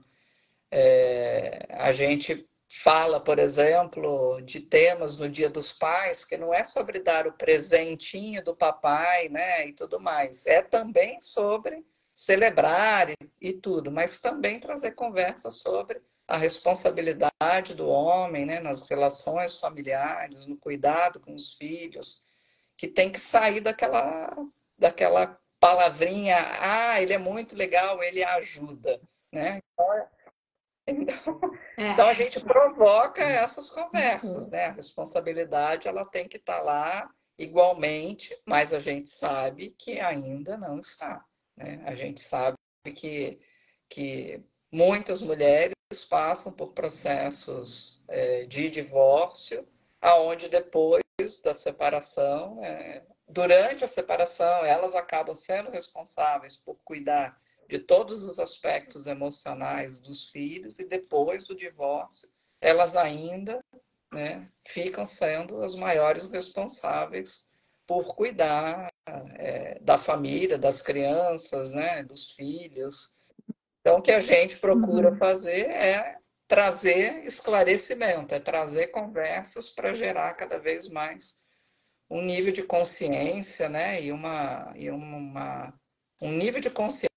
a gente fala, por exemplo, de temas no Dia dos Pais, que não é sobre dar o presentinho do papai, né, e tudo mais. É também sobre celebrar e tudo, mas também trazer conversas sobre a responsabilidade do homem, né, nas relações familiares, no cuidado com os filhos, que tem que sair daquela palavrinha, ele é muito legal, ele ajuda, né? Então a gente provoca essas conversas, né? A responsabilidade ela tem que estar lá igualmente, mas a gente sabe que ainda não está, né? A gente sabe que muitas mulheres passam por processos de divórcio, aonde depois da separação, durante a separação, elas acabam sendo responsáveis por cuidar de todos os aspectos emocionais dos filhos e depois do divórcio, elas ainda, né, ficam sendo as maiores responsáveis por cuidar da família, das crianças, né, dos filhos. Então, o que a gente procura fazer é trazer esclarecimento, é trazer conversas para gerar cada vez mais um nível de consciência, né, um nível de consciência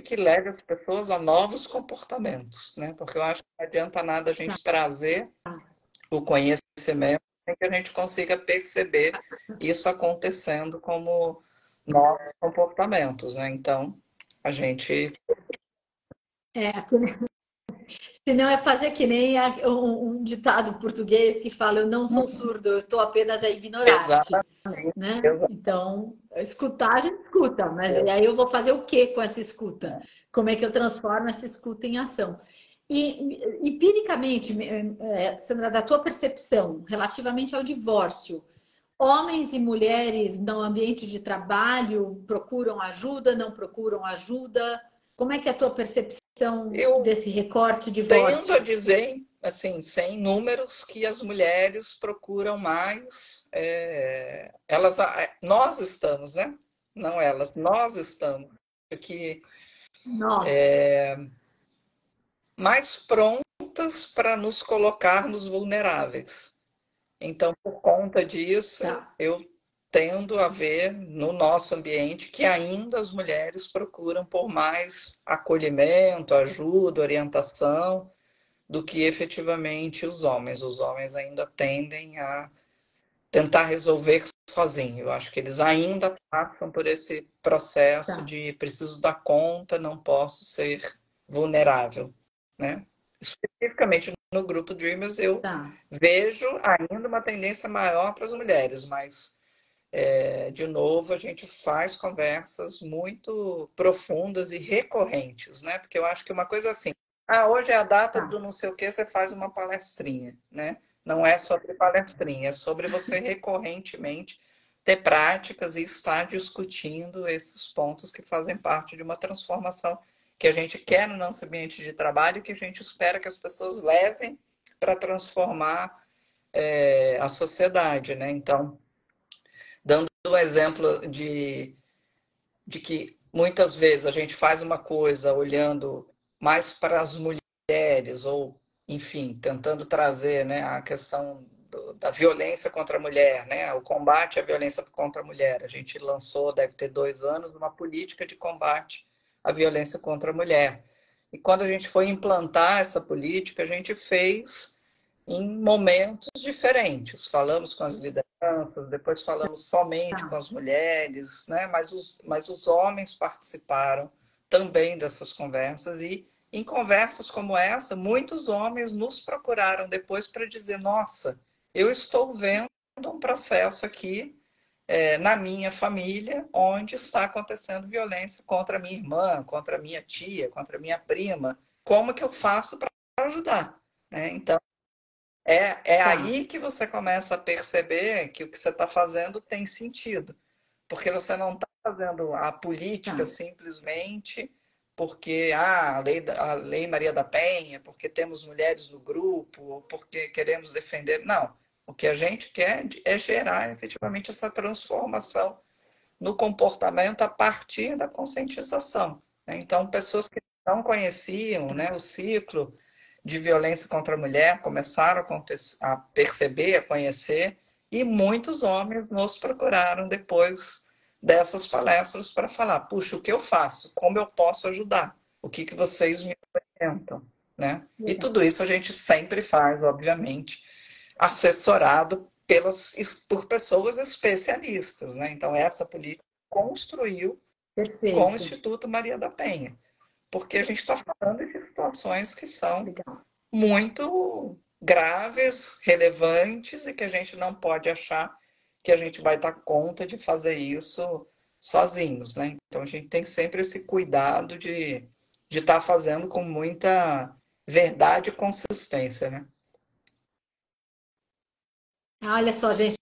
que leve as pessoas a novos comportamentos, né? Porque eu acho que não adianta nada a gente trazer o conhecimento sem que a gente consiga perceber isso acontecendo como novos comportamentos, né? Então, a gente...
Senão é fazer que nem um ditado português que fala: eu não sou surdo, eu estou apenas a ignorar-te.
Exatamente.
Né? Então, escutar, a gente escuta, mas aí eu vou fazer o que com essa escuta? Como é que eu transformo essa escuta em ação? E empiricamente, Sandra, da tua percepção relativamente ao divórcio, homens e mulheres no ambiente de trabalho procuram ajuda, não procuram ajuda? Como é que é a tua percepção desse recorte divórcio?
Tendo a dizer, assim, sem números, que as mulheres procuram mais. Nós estamos, né? Não elas, nós estamos. Que, mais prontas para nos colocarmos vulneráveis. Então, por conta disso, eu tendo a ver no nosso ambiente que ainda as mulheres procuram por mais acolhimento, ajuda, orientação, do que efetivamente os homens. Os homens ainda tendem a tentar resolver sozinho. Eu acho que eles ainda passam por esse processo de preciso dar conta, não posso ser vulnerável, né? Especificamente no grupo Dreamers, eu vejo ainda uma tendência maior para as mulheres, mas, de novo, a gente faz conversas muito profundas e recorrentes, né? Porque eu acho que uma coisa assim, hoje é a data do não sei o que, você faz uma palestrinha, né? Não é sobre palestrinha, é sobre você recorrentemente ter práticas e estar discutindo esses pontos que fazem parte de uma transformação que a gente quer no nosso ambiente de trabalho e que a gente espera que as pessoas levem para transformar a sociedade, né? Então, dando um exemplo de que muitas vezes a gente faz uma coisa olhando mais para as mulheres ou enfim, tentando trazer, né, a questão da violência contra a mulher, né, o combate à violência contra a mulher. A gente lançou, deve ter 2 anos, uma política de combate à violência contra a mulher. E quando a gente foi implantar essa política, a gente fez em momentos diferentes. Falamos com as lideranças, depois falamos somente com
Tá.
as mulheres, né? Mas os homens participaram também dessas conversas e em conversas como essa, muitos homens nos procuraram depois para dizer: nossa, eu estou vendo um processo aqui na minha família onde está acontecendo violência contra a minha irmã, contra a minha tia, contra a minha prima. Como que eu faço para ajudar? Né? Então, é
Tá.
aí que você começa a perceber que o que você está fazendo tem sentido. Porque você não está fazendo a política
Tá.
simplesmente porque a lei Maria da Penha, porque temos mulheres no grupo, ou porque queremos defender. Não. O que a gente quer é gerar efetivamente essa transformação no comportamento a partir da conscientização. Né? Então, pessoas que não conheciam, né, o ciclo de violência contra a mulher começaram a perceber, a conhecer, e muitos homens nos procuraram depois dessas palestras para falar: puxa, o que eu faço? Como eu posso ajudar? O que vocês me orientam? Né? E
Legal.
tudo isso a gente sempre faz, obviamente, assessorado por pessoas especialistas. Né? Então, essa política construiu com o
Perfeito.
Instituto Maria da Penha, porque a gente está falando de situações que são
Legal.
muito graves, relevantes, e que a gente não pode achar que a gente vai dar conta de fazer isso sozinhos. Né? Então, a gente tem sempre esse cuidado de estar fazendo com muita verdade e consistência. Né?
Olha só, gente,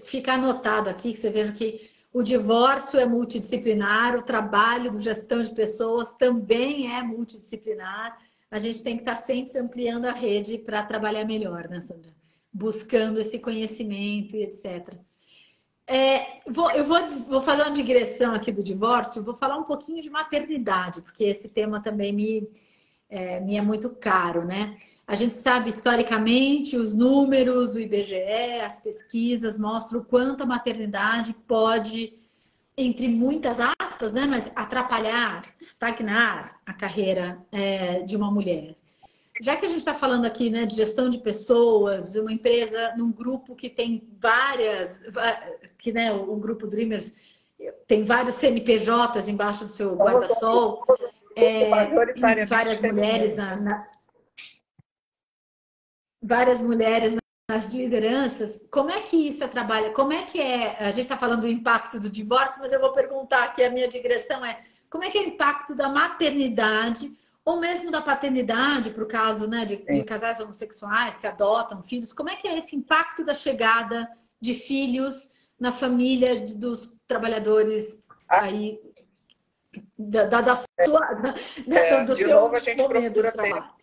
fica anotado aqui que você veja que o divórcio é multidisciplinar, o trabalho de gestão de pessoas também é multidisciplinar. A gente tem que estar sempre ampliando a rede para trabalhar melhor, né, Sandra? Buscando esse conhecimento e etc. Eu vou fazer uma digressão aqui do divórcio, vou falar um pouquinho de maternidade, porque esse tema também me é muito caro, né? A gente sabe historicamente os números, o IBGE, as pesquisas mostram o quanto a maternidade pode, entre muitas aspas, né, mas atrapalhar, estagnar a carreira de uma mulher. Já que a gente está falando aqui, né, de gestão de pessoas, de uma empresa, num grupo que tem que, né, o grupo Dreamers tem vários CNPJs embaixo do seu guarda-sol, e
Majoritariamente feminino.
várias mulheres nas lideranças. Como é que isso trabalha? Como é que é? A gente está falando do impacto do divórcio, mas eu vou perguntar aqui, a minha digressão é: como é que é o impacto da maternidade ou mesmo da paternidade, para o caso, né, de casais homossexuais que adotam filhos? Como é que é esse impacto da chegada de filhos na família dos trabalhores aí da sua, do
De novo, a
seu
gente
momento de
procura ter
trabalho?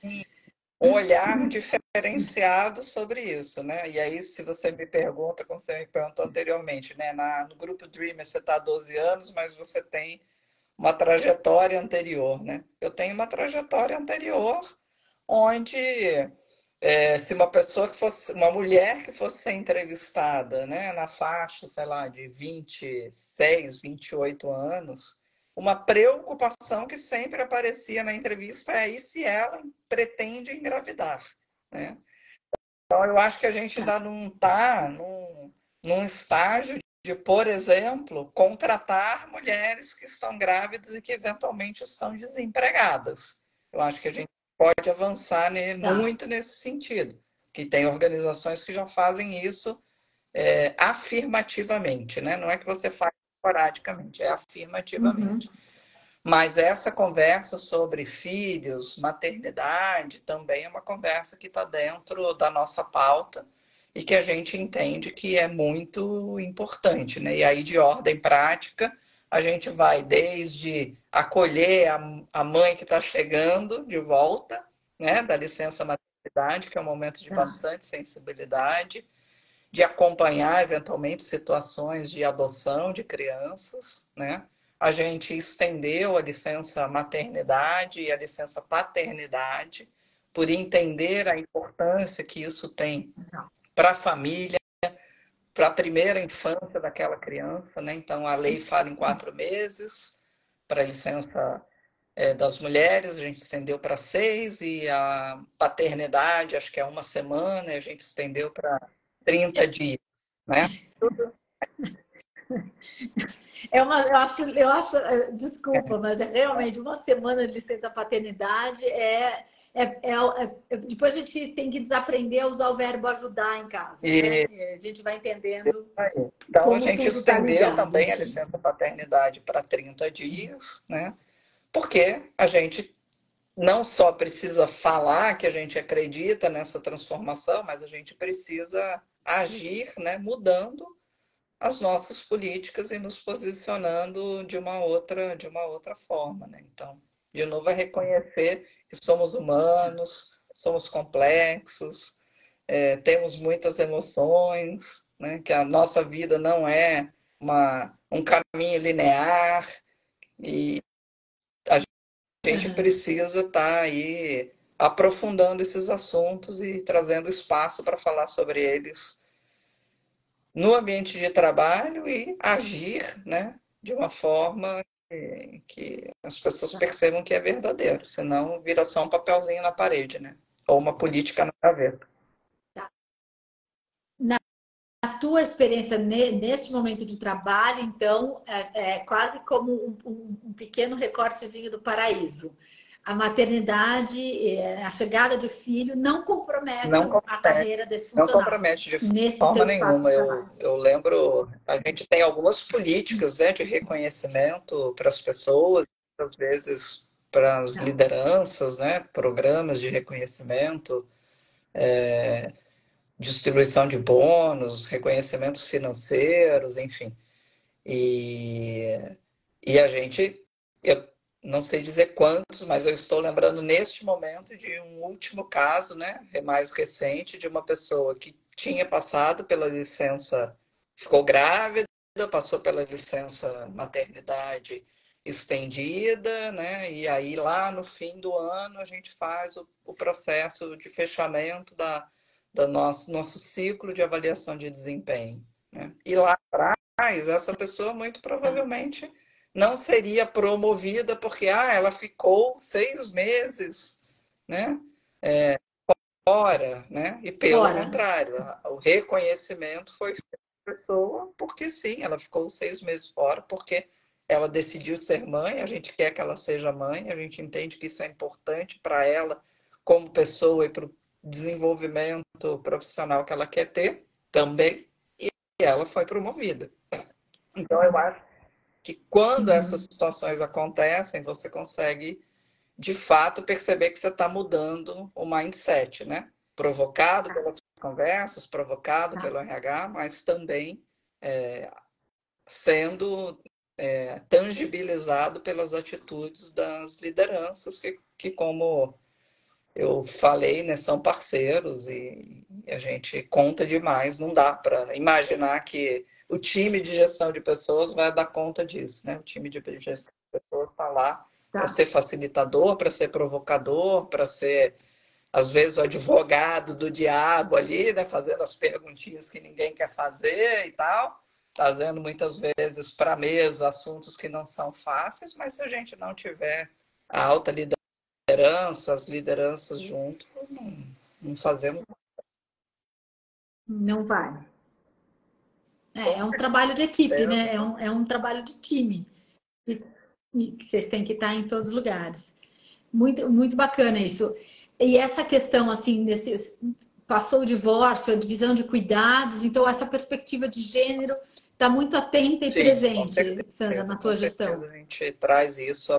um olhar diferenciado sobre isso, né? E aí, se você me pergunta, como você me perguntou anteriormente, né? No grupo Dreamer você está há 12 anos, mas você tem uma trajetória anterior, né? Eu tenho uma trajetória anterior onde se uma pessoa que fosse, uma mulher que fosse ser entrevistada, né, na faixa, sei lá, de 26, 28 anos, uma preocupação que sempre aparecia na entrevista é e se ela pretende engravidar, né? Então, eu acho que a gente
Tá.
ainda não está num estágio de, por exemplo, contratar mulheres que estão grávidas e que eventualmente estão desempregadas. Eu acho que a gente pode avançar
Tá.
muito nesse sentido, que tem organizações que já fazem isso afirmativamente, né? Não é que você faz esporadicamente, é
Uhum.
afirmativamente. Mas essa conversa sobre filhos, maternidade, também é uma conversa que está dentro da nossa pauta e que a gente entende que é muito importante, né? E aí, de ordem prática, a gente vai desde acolher a mãe que está chegando de volta, né? Da licença maternidade, que é um momento de
Tá.
bastante sensibilidade, de acompanhar eventualmente situações de adoção de crianças, né? A gente estendeu a licença maternidade e a licença paternidade por entender a importância que isso tem para a família, para a primeira infância daquela criança, né? Então, a lei fala em 4 meses para a licença das mulheres, a gente estendeu para 6, e a paternidade, acho que é 1 semana, a gente estendeu para 30 dias, né?
Desculpa, mas é realmente 1 semana de licença paternidade depois a gente tem que desaprender a usar o verbo ajudar em casa, né? E a gente vai entendendo
então, a
como
gente
tudo está
estendeu
ligado,
também a
enfim.
licença paternidade para 30 dias, né? Porque a gente não só precisa falar que a gente acredita nessa transformação, mas a gente precisa agir, né, mudando as nossas políticas e nos posicionando de uma outra forma, né? Então, de novo, é reconhecer que somos humanos, somos complexos, temos muitas emoções, né? Que a nossa vida não é um caminho linear, e a gente precisa estar aí aprofundando esses assuntos e trazendo espaço para falar sobre eles no ambiente de trabalho e agir, né, de uma forma que as pessoas percebam que é verdadeiro, senão vira só um papelzinho na parede, né? Ou uma política na gaveta.
A tua experiência neste momento de trabalho, então, é quase como um pequeno recortezinho do paraíso. A maternidade, a chegada de filho não compromete a carreira desse
Não
funcionário.
compromete de
nesse
forma
teu
nenhuma.
trabalho.
Eu lembro, a gente tem algumas políticas, né, de reconhecimento para as pessoas, às vezes para as lideranças, né, programas de reconhecimento, distribuição de bônus, reconhecimentos financeiros, enfim. E a gente, eu não sei dizer quantos, mas eu estou lembrando neste momento de um último caso, né, mais recente, de uma pessoa que tinha passado pela licença, ficou grávida, passou pela licença maternidade estendida, né, e aí lá no fim do ano a gente faz o processo de fechamento da nosso ciclo de avaliação de desempenho, né? E lá atrás, essa pessoa muito provavelmente não seria promovida porque ela ficou 6 meses, né, fora, né? E pelo contrário, o reconhecimento foi feito da pessoa porque sim, ela ficou 6 meses fora porque ela decidiu ser mãe. A gente quer que ela seja mãe, a gente entende que isso é importante para ela como pessoa e para o desenvolvimento profissional que ela quer ter também, e ela foi promovida. Então, eu acho que quando essas situações acontecem, você consegue, de fato, perceber que você está mudando o mindset, né? Provocado pelas conversas, provocado pelo RH, mas também sendo tangibilizado pelas atitudes das lideranças que como eu falei, né, são parceiros e a gente conta demais. Não dá para imaginar que o time de gestão de pessoas vai dar conta disso, né? O time de gestão de pessoas está lá para ser facilitador, para ser provocador, para ser, às vezes, o advogado do diabo ali, né? Fazendo as perguntinhas que ninguém quer fazer e tal, trazendo muitas vezes para a mesa assuntos que não são fáceis, mas se a gente não tiver a alta as lideranças junto, não fazemos.
Não vai. É um trabalho de equipe, né? É um trabalho de time. E que vocês têm que estar em todos os lugares. Muito, muito bacana isso. E essa questão, assim, passou o divórcio, a divisão de cuidados, então essa perspectiva de gênero está muito atenta e presente, Sandra, na tua gestão.
A gente traz isso.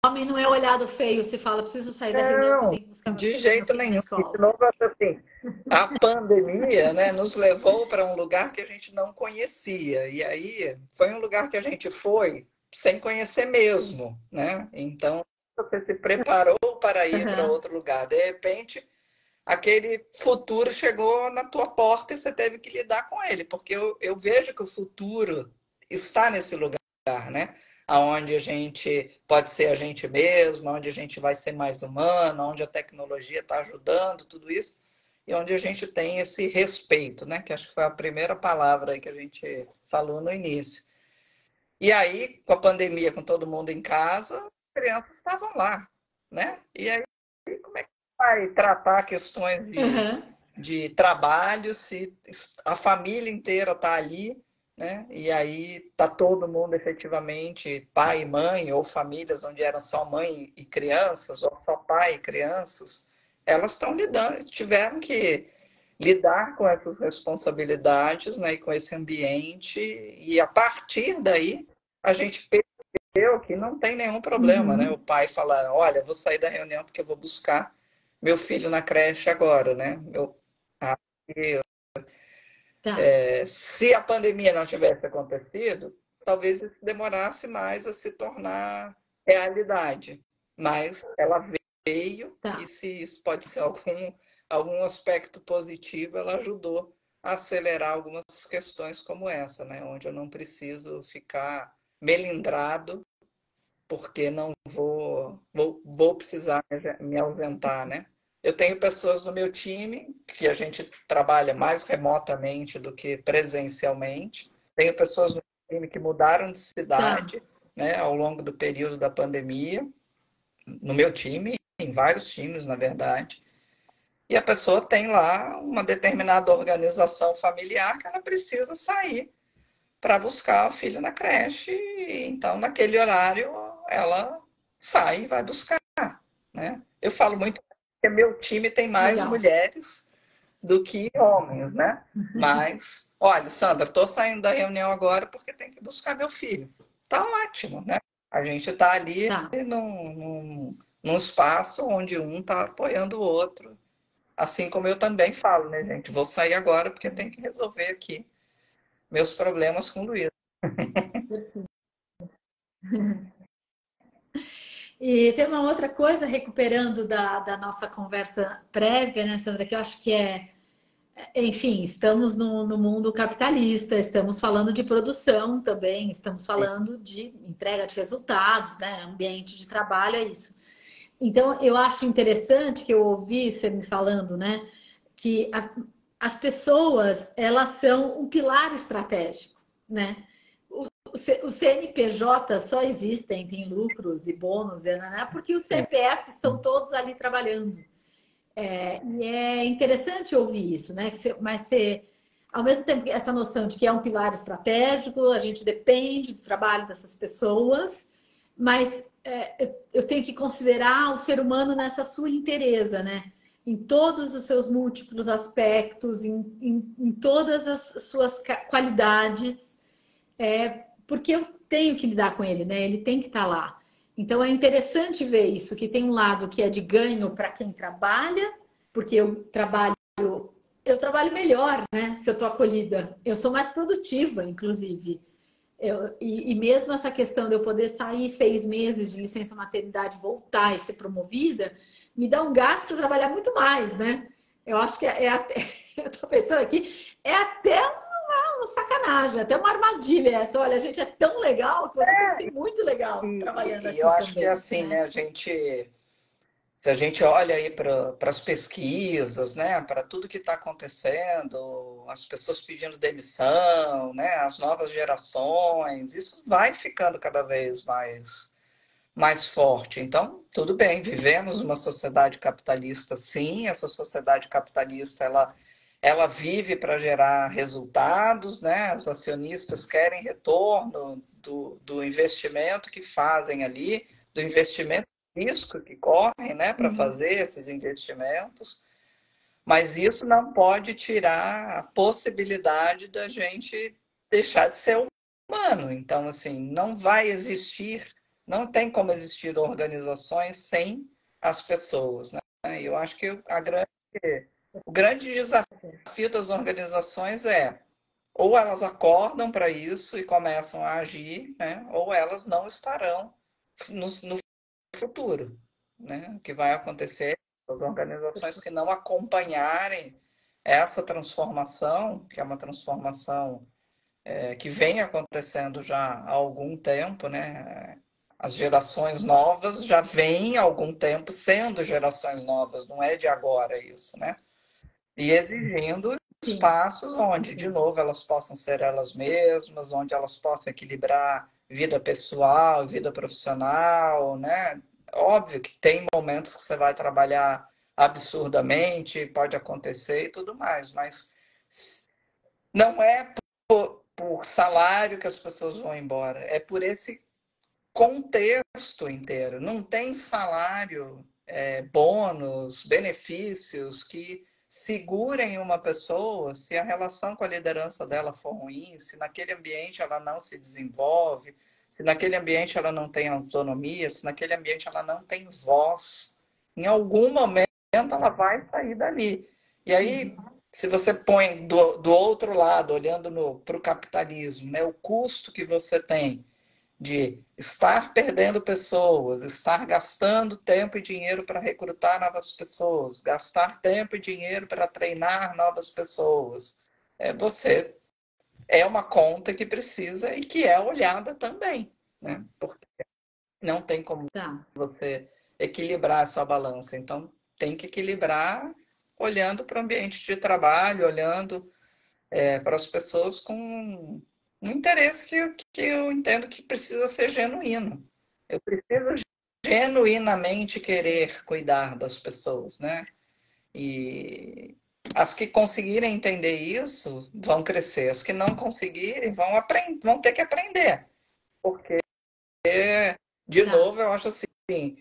Homem não é olhado feio, se fala, preciso sair da reunião que eu tenho que buscar
de jeito nenhum.
De
novo, assim, a pandemia, né, nos levou para um lugar que a gente não conhecia. E aí foi um lugar que a gente foi sem conhecer mesmo, né? Então você se preparou para ir para outro lugar. De repente, aquele futuro chegou na tua porta e você teve que lidar com ele, porque eu vejo que o futuro está nesse lugar, né? aonde a gente pode ser a gente mesmo, onde a gente vai ser mais humano, onde a tecnologia está ajudando, tudo isso, e onde a gente tem esse respeito, né? Que acho que foi a primeira palavra que a gente falou no início. E aí, com a pandemia, com todo mundo em casa, as crianças estavam lá, né? E aí, como é que vai tratar questões
Aham.
de trabalho se a família inteira está ali, né? E aí está todo mundo efetivamente, pai e mãe, ou famílias onde eram só mãe e crianças, ou só pai e crianças, elas estão lidando, tiveram que lidar com essas responsabilidades, né, e com esse ambiente, e a partir daí a gente percebeu que não tem nenhum problema, né? O
Uhum.
pai fala, olha, vou sair da reunião porque eu vou buscar meu filho na creche agora, né?
Tá,
Se a pandemia não tivesse acontecido, talvez isso demorasse mais a se tornar realidade. Mas ela veio e
tá.
se isso pode ser algum aspecto positivo, ela ajudou a acelerar algumas questões como essa, né? Onde eu não preciso ficar melindrado porque não vou precisar me ausentar, né? Eu tenho pessoas no meu time que a gente trabalha mais remotamente do que presencialmente. Tenho pessoas no time que mudaram de
Tá.
cidade, né, ao longo do período da pandemia, no meu time, em vários times, na verdade. E a pessoa tem lá uma determinada organização familiar que ela precisa sair para buscar o filho na creche. E, então, naquele horário, ela sai e vai buscar, né? Eu falo muito que meu time tem mais
Legal.
mulheres do que homens, né? Mas, olha, Sandra, estou saindo da reunião agora porque tem que buscar meu filho. Tá ótimo, né? A gente está ali
Tá.
num espaço onde um está apoiando o outro. Assim como eu também falo, né, gente? Vou sair agora porque tem que resolver aqui meus problemas com o Luiz.
E tem uma outra coisa, recuperando da nossa conversa prévia, né, Sandra, que eu acho que enfim, estamos no mundo capitalista, estamos falando de produção também, estamos falando de entrega de resultados, né, ambiente de trabalho, é isso. Então, eu acho interessante que eu ouvi você me falando, né, que as pessoas, elas são um pilar estratégico, né? O CNPJ só existem, tem lucros e bônus, né? Porque os CPFs estão todos ali trabalhando. E é interessante ouvir isso, né? Mas você, ao mesmo tempo que essa noção de que é um pilar estratégico, a gente depende do trabalho dessas pessoas, mas eu tenho que considerar o ser humano nessa sua inteireza, né? Em todos os seus múltiplos aspectos, em todas as suas qualidades, porque eu tenho que lidar com ele, né? Ele tem que estar lá. Então é interessante ver isso, que tem um lado que é de ganho para quem trabalha, porque eu trabalho melhor, né? Se eu estou acolhida. Eu sou mais produtiva, inclusive. E mesmo essa questão de eu poder sair 6 meses de licença maternidade, voltar e ser promovida, me dá um gás para trabalhar muito mais, né? Eu acho que até, eu estou pensando aqui, é até uma sacanagem, até uma armadilha essa. Olha, a gente é tão legal que você tem que ser muito legal trabalhando
E eu
aqui
acho que é
também,
assim,
né?
né? Se a gente olha aí para as pesquisas, né? Para tudo que está acontecendo, as pessoas pedindo demissão, né? As novas gerações, isso vai ficando cada vez mais forte. Então, tudo bem, vivemos numa sociedade capitalista, sim, essa sociedade capitalista, ela vive para gerar resultados, né? Os acionistas querem retorno do investimento que fazem ali, do investimento risco que correm, né, para
Uhum.
fazer esses investimentos, mas isso não pode tirar a possibilidade da gente deixar de ser humano. Então, assim, não vai existir, não tem como existir organizações sem as pessoas, né? E eu acho que o grande desafio das organizações é ou elas acordam para isso e começam a agir, né? Ou elas não estarão no futuro, né? O que vai acontecer, as organizações que não acompanharem essa transformação, que é uma transformação que vem acontecendo já há algum tempo, né? As gerações novas já vêm há algum tempo sendo gerações novas, não é de agora isso, né? E exigindo
Sim.
espaços onde, de novo, elas possam ser elas mesmas, onde elas possam equilibrar vida pessoal, vida profissional, né? Óbvio que tem momentos que você vai trabalhar absurdamente, pode acontecer e tudo mais, mas não é por salário que as pessoas vão embora, é por esse contexto inteiro. Não tem salário, bônus, benefícios que segurem uma pessoa se a relação com a liderança dela for ruim, se naquele ambiente ela não se desenvolve, se naquele ambiente ela não tem autonomia, se naquele ambiente ela não tem voz. Em algum momento ela vai sair dali. E aí, se você põe do outro lado, olhando para o capitalismo, né, o custo que você tem de estar perdendo pessoas, estar gastando tempo e dinheiro para recrutar novas pessoas, gastar tempo e dinheiro para treinar novas pessoas. Você é uma conta que precisa e que é olhada também, né? Porque não tem como você equilibrar essa balança. Então, tem que equilibrar olhando para o ambiente de trabalho, olhando para as pessoas com um interesse que eu entendo que precisa ser genuíno. Eu preciso genuinamente querer cuidar das pessoas, né? E as que conseguirem entender isso vão crescer. As que não conseguirem vão ter que aprender. Porque, de novo, eu acho assim,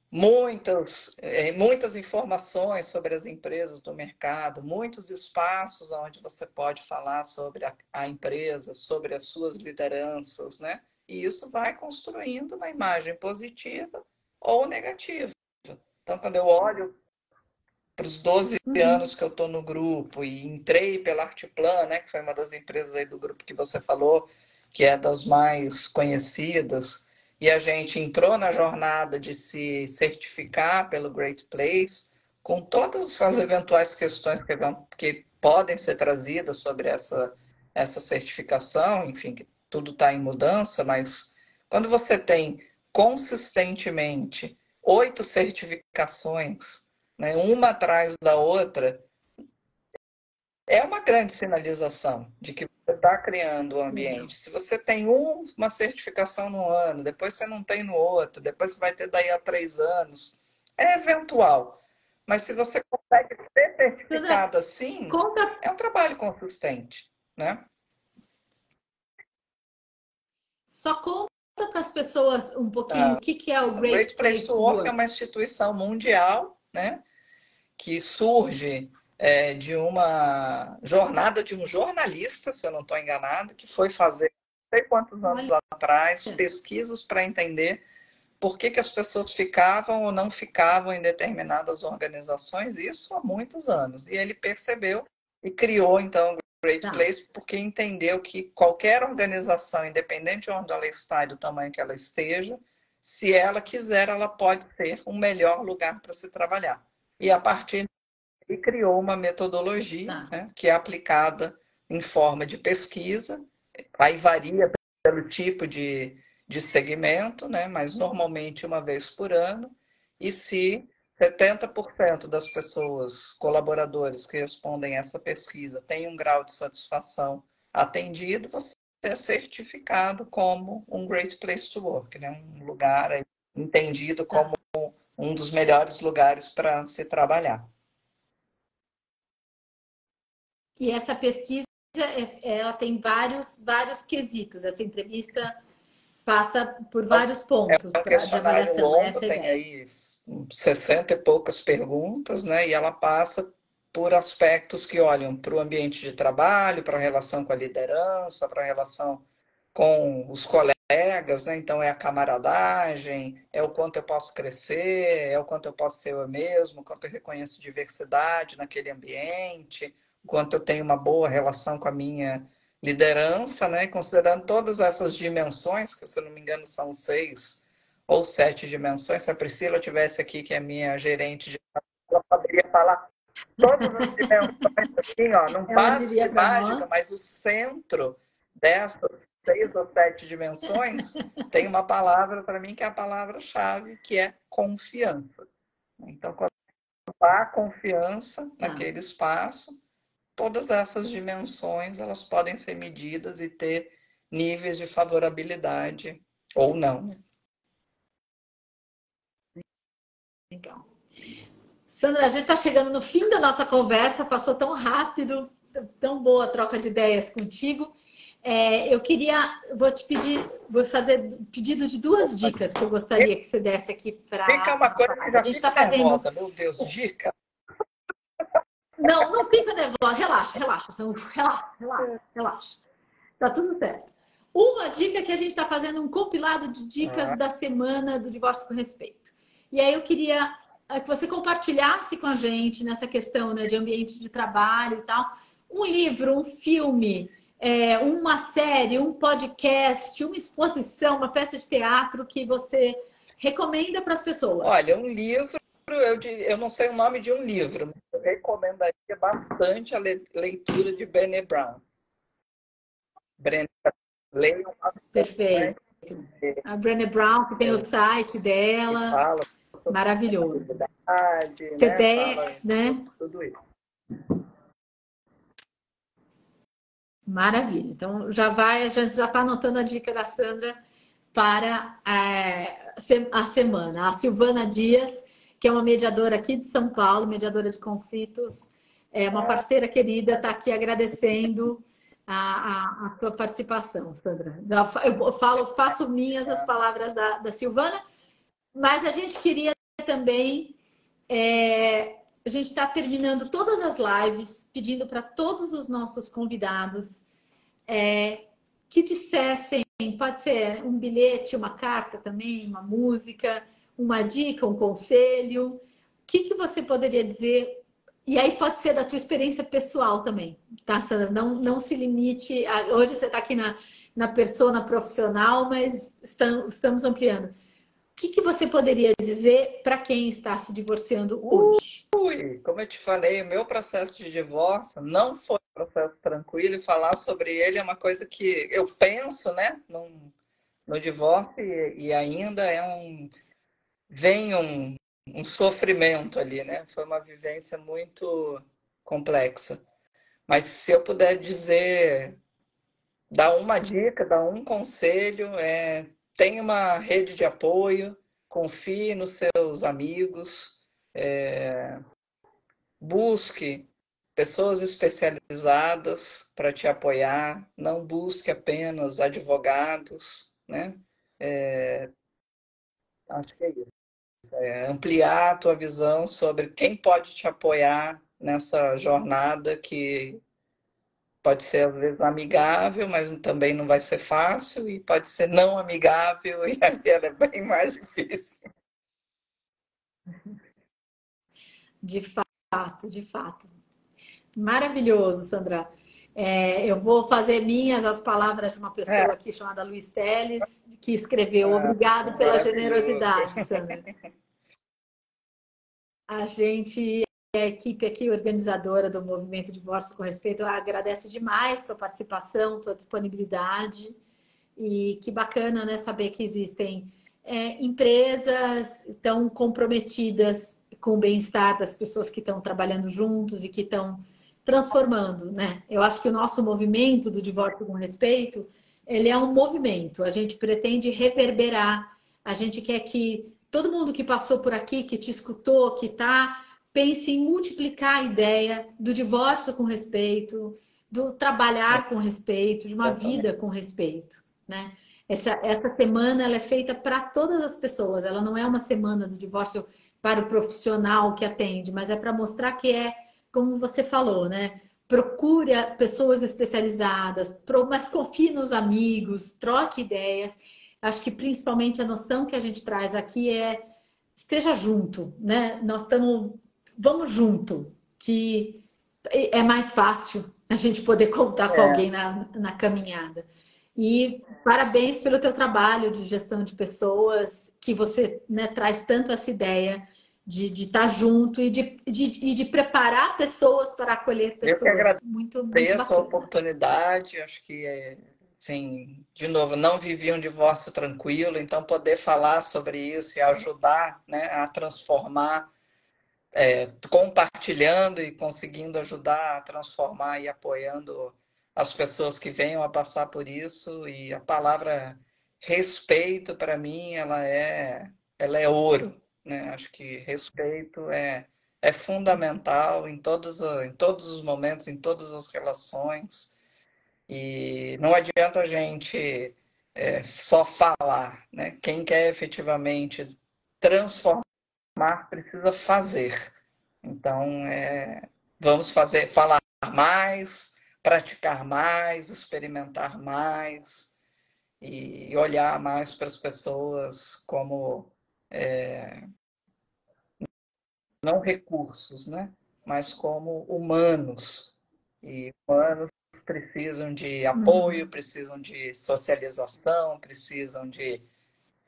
muitas informações sobre as empresas do mercado, muitos espaços onde você pode falar sobre a empresa, sobre as suas lideranças, né? E isso vai construindo uma imagem positiva ou negativa. Então, quando eu olho para os 12 anos que eu estou no grupo e entrei pela Artplan, né, que foi uma das empresas aí do grupo que você falou, que é das mais conhecidas, e a gente entrou na jornada de se certificar pelo Great Place, com todas as eventuais questões que podem ser trazidas sobre essa certificação, enfim, que tudo está em mudança, mas quando você tem consistentemente 8 certificações, né, uma atrás da outra, é uma grande sinalização de que você está criando um ambiente. Se você tem uma certificação no ano, depois você não tem no outro, depois você vai ter daí a 3 anos, é eventual. Mas se você consegue ser certificado assim, é um trabalho consistente, né?
Só conta para as pessoas um pouquinho o que é o Great Place to Work.
É uma instituição mundial, né, que surge de uma jornada de um jornalista, se eu não estou enganado, que foi fazer, não sei quantos anos atrás, pesquisas para entender por que as pessoas ficavam ou não ficavam em determinadas organizações, isso há muitos anos. E ele percebeu e criou, então, o Great Place, porque entendeu que qualquer organização, independente de onde ela está e do tamanho que ela esteja, se ela quiser, ela pode ser um melhor lugar para se trabalhar. E a partir daí criou uma metodologia, né, que é aplicada em forma de pesquisa, aí varia pelo tipo de segmento, né, mas normalmente uma vez por ano, e se 70% das pessoas, colaboradores que respondem a essa pesquisa, têm um grau de satisfação atendido, você é certificado como um Great Place to Work, né, um lugar entendido como um dos melhores lugares para se trabalhar.
E essa pesquisa, ela tem vários quesitos. Essa entrevista passa por vários pontos
de avaliação.
Longo,
tem aí 60 e poucas perguntas, né? E ela passa por aspectos que olham para o ambiente de trabalho, para a relação com a liderança, para a relação com os colegas, né? Então é a camaradagem, é o quanto eu posso crescer, é o quanto eu posso ser eu mesmo, o quanto eu reconheço diversidade naquele ambiente, o quanto eu tenho uma boa relação com a minha liderança, né? Considerando todas essas dimensões, que se eu não me engano são 6 ou 7 dimensões. Se a Priscila tivesse aqui, que é minha gerente de ela poderia falar todas as dimensões assim, ó, num passe de mágica, mas o centro dessas 6 ou 7 dimensões, tem uma palavra para mim que é a palavra-chave, que é confiança. Então, quando há confiança naquele espaço, todas essas dimensões elas podem ser medidas e ter níveis de favorabilidade ou não.
Legal. Sandra, a gente está chegando no fim da nossa conversa, passou tão rápido, tão boa a troca de ideias contigo. Vou te pedir, vou fazer pedido de 2 dicas que eu gostaria que você desse aqui para.
Fica uma coisa que já
a gente
fica
está
nervosa,
fazendo.
meu Deus, dica.
Não, não fica nervosa, relaxa, relaxa. Tá tudo certo. Uma dica que a gente está fazendo um compilado de dicas da semana do Divórcio com Respeito. E aí eu queria que você compartilhasse com a gente nessa questão, né, de ambiente de trabalho e tal, um livro, um filme, uma série, um podcast, uma exposição, uma peça de teatro que você recomenda para as pessoas.
Olha, um livro, eu não sei o nome de um livro, mas eu recomendaria bastante a leitura de Brené Brown. Leiam bastante.
Perfeito. A Brené Brown, que tem o site dela.
Fala
maravilhoso.
TEDx,
né?
Tudo isso.
Maravilha. Então, já está anotando a dica da Sandra para a semana. A Silvana Dias, que é uma mediadora aqui de São Paulo, mediadora de conflitos, é uma parceira querida, está aqui agradecendo a tua participação, Sandra. Eu faço minhas as palavras da Silvana, mas a gente queria também... a gente está terminando todas as lives, pedindo para todos os nossos convidados que dissessem, pode ser um bilhete, uma carta também, uma música, uma dica, um conselho. O que você poderia dizer? E aí pode ser da tua experiência pessoal também, tá, Sandra? Não se limite. Hoje você está aqui na persona profissional, mas estamos ampliando. O que você poderia dizer para quem está se divorciando hoje?
Como eu te falei, o meu processo de divórcio não foi um processo tranquilo e falar sobre ele é uma coisa que eu penso, né, no divórcio e ainda vem um sofrimento ali, né? Foi uma vivência muito complexa. Mas se eu puder dizer, dar uma dica, dar um conselho, tenha uma rede de apoio, confie nos seus amigos, busque pessoas especializadas para te apoiar, não busque apenas advogados, né? Acho que é isso. Ampliar a tua visão sobre quem pode te apoiar nessa jornada que pode ser, às vezes, amigável, mas também não vai ser fácil, e pode ser não amigável, e aí ela é bem mais difícil.
De fato. Maravilhoso, Sandra. Eu vou fazer minhas as palavras de uma pessoa aqui chamada Luiz Teles, que escreveu: obrigado pela generosidade, Sandra. A equipe aqui, organizadora do Movimento Divórcio com Respeito, agradece demais sua participação, sua disponibilidade. E que bacana, né, saber que existem empresas tão comprometidas com o bem-estar das pessoas que estão trabalhando juntos e que estão transformando, né? Eu acho que o nosso movimento do Divórcio com Respeito, ele é um movimento. A gente pretende reverberar. A gente quer que todo mundo que passou por aqui, que te escutou, que pense em multiplicar a ideia do divórcio com respeito, do trabalhar com respeito, de uma vida com respeito, né? Essa semana ela é feita para todas as pessoas. Ela não é uma semana do divórcio para o profissional que atende, mas é para mostrar que como você falou, né? Procure pessoas especializadas, mas confie nos amigos, troque ideias. Acho que principalmente a noção que a gente traz aqui esteja junto, né? Vamos junto, que é mais fácil a gente poder contar com alguém na caminhada. E parabéns pelo teu trabalho de gestão de pessoas, que você, né, traz tanto essa ideia de estar junto e de preparar pessoas para acolher pessoas.
Eu que agradeço
muito
essa
bacana.
oportunidade, acho que assim, de novo, não vivi um divórcio tranquilo, então poder falar sobre isso e ajudar, né, a transformar, compartilhando e conseguindo ajudar a transformar e apoiando as pessoas que venham a passar por isso. E a palavra respeito, para mim, ela é ouro, né? Acho que respeito é fundamental em todos os momentos, em todas as relações. E não adianta a gente só falar, né? Quem quer efetivamente transformar precisa fazer. Então, vamos falar mais, praticar mais, experimentar mais e olhar mais para as pessoas como não recursos, né? Mas como humanos. E humanos precisam de apoio, precisam de socialização, precisam de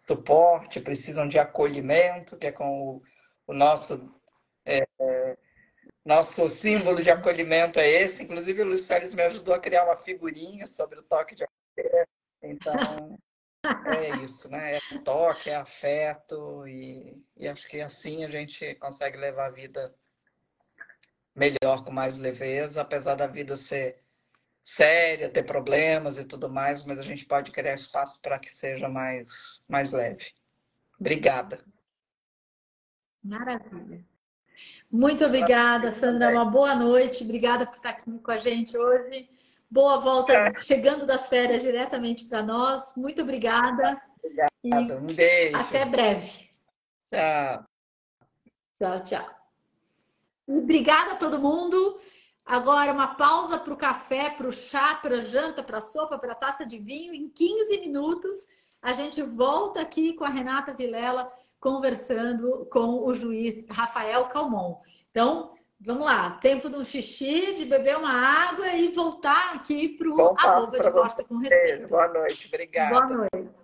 suporte, precisam de acolhimento, que é com o nosso símbolo de acolhimento é esse. Inclusive, o Luiz Félix me ajudou a criar uma figurinha sobre o toque de afeto. Então, é isso, né? É toque, é afeto, e acho que assim a gente consegue levar a vida melhor, com mais leveza, apesar da vida ser séria, ter problemas e tudo mais, mas a gente pode criar espaço para que seja mais leve. Obrigada.
Maravilha. Muito obrigada, Sandra. Uma boa noite. Obrigada por estar aqui com a gente hoje. Boa volta, chegando das férias diretamente para nós. Muito obrigada.
Obrigada. Um beijo.
Até breve.
Tchau.
Tchau, tchau. E obrigada a todo mundo. Agora uma pausa para o café, para o chá, para a janta, para a sopa, para a taça de vinho. Em 15 minutos, a gente volta aqui com a Renata Vilela, conversando com o juiz Rafael Calmon. Então, vamos lá. Tempo de um xixi, de beber uma água e voltar aqui para o @divórcio com respeito.
Boa noite. Obrigada.
Boa noite.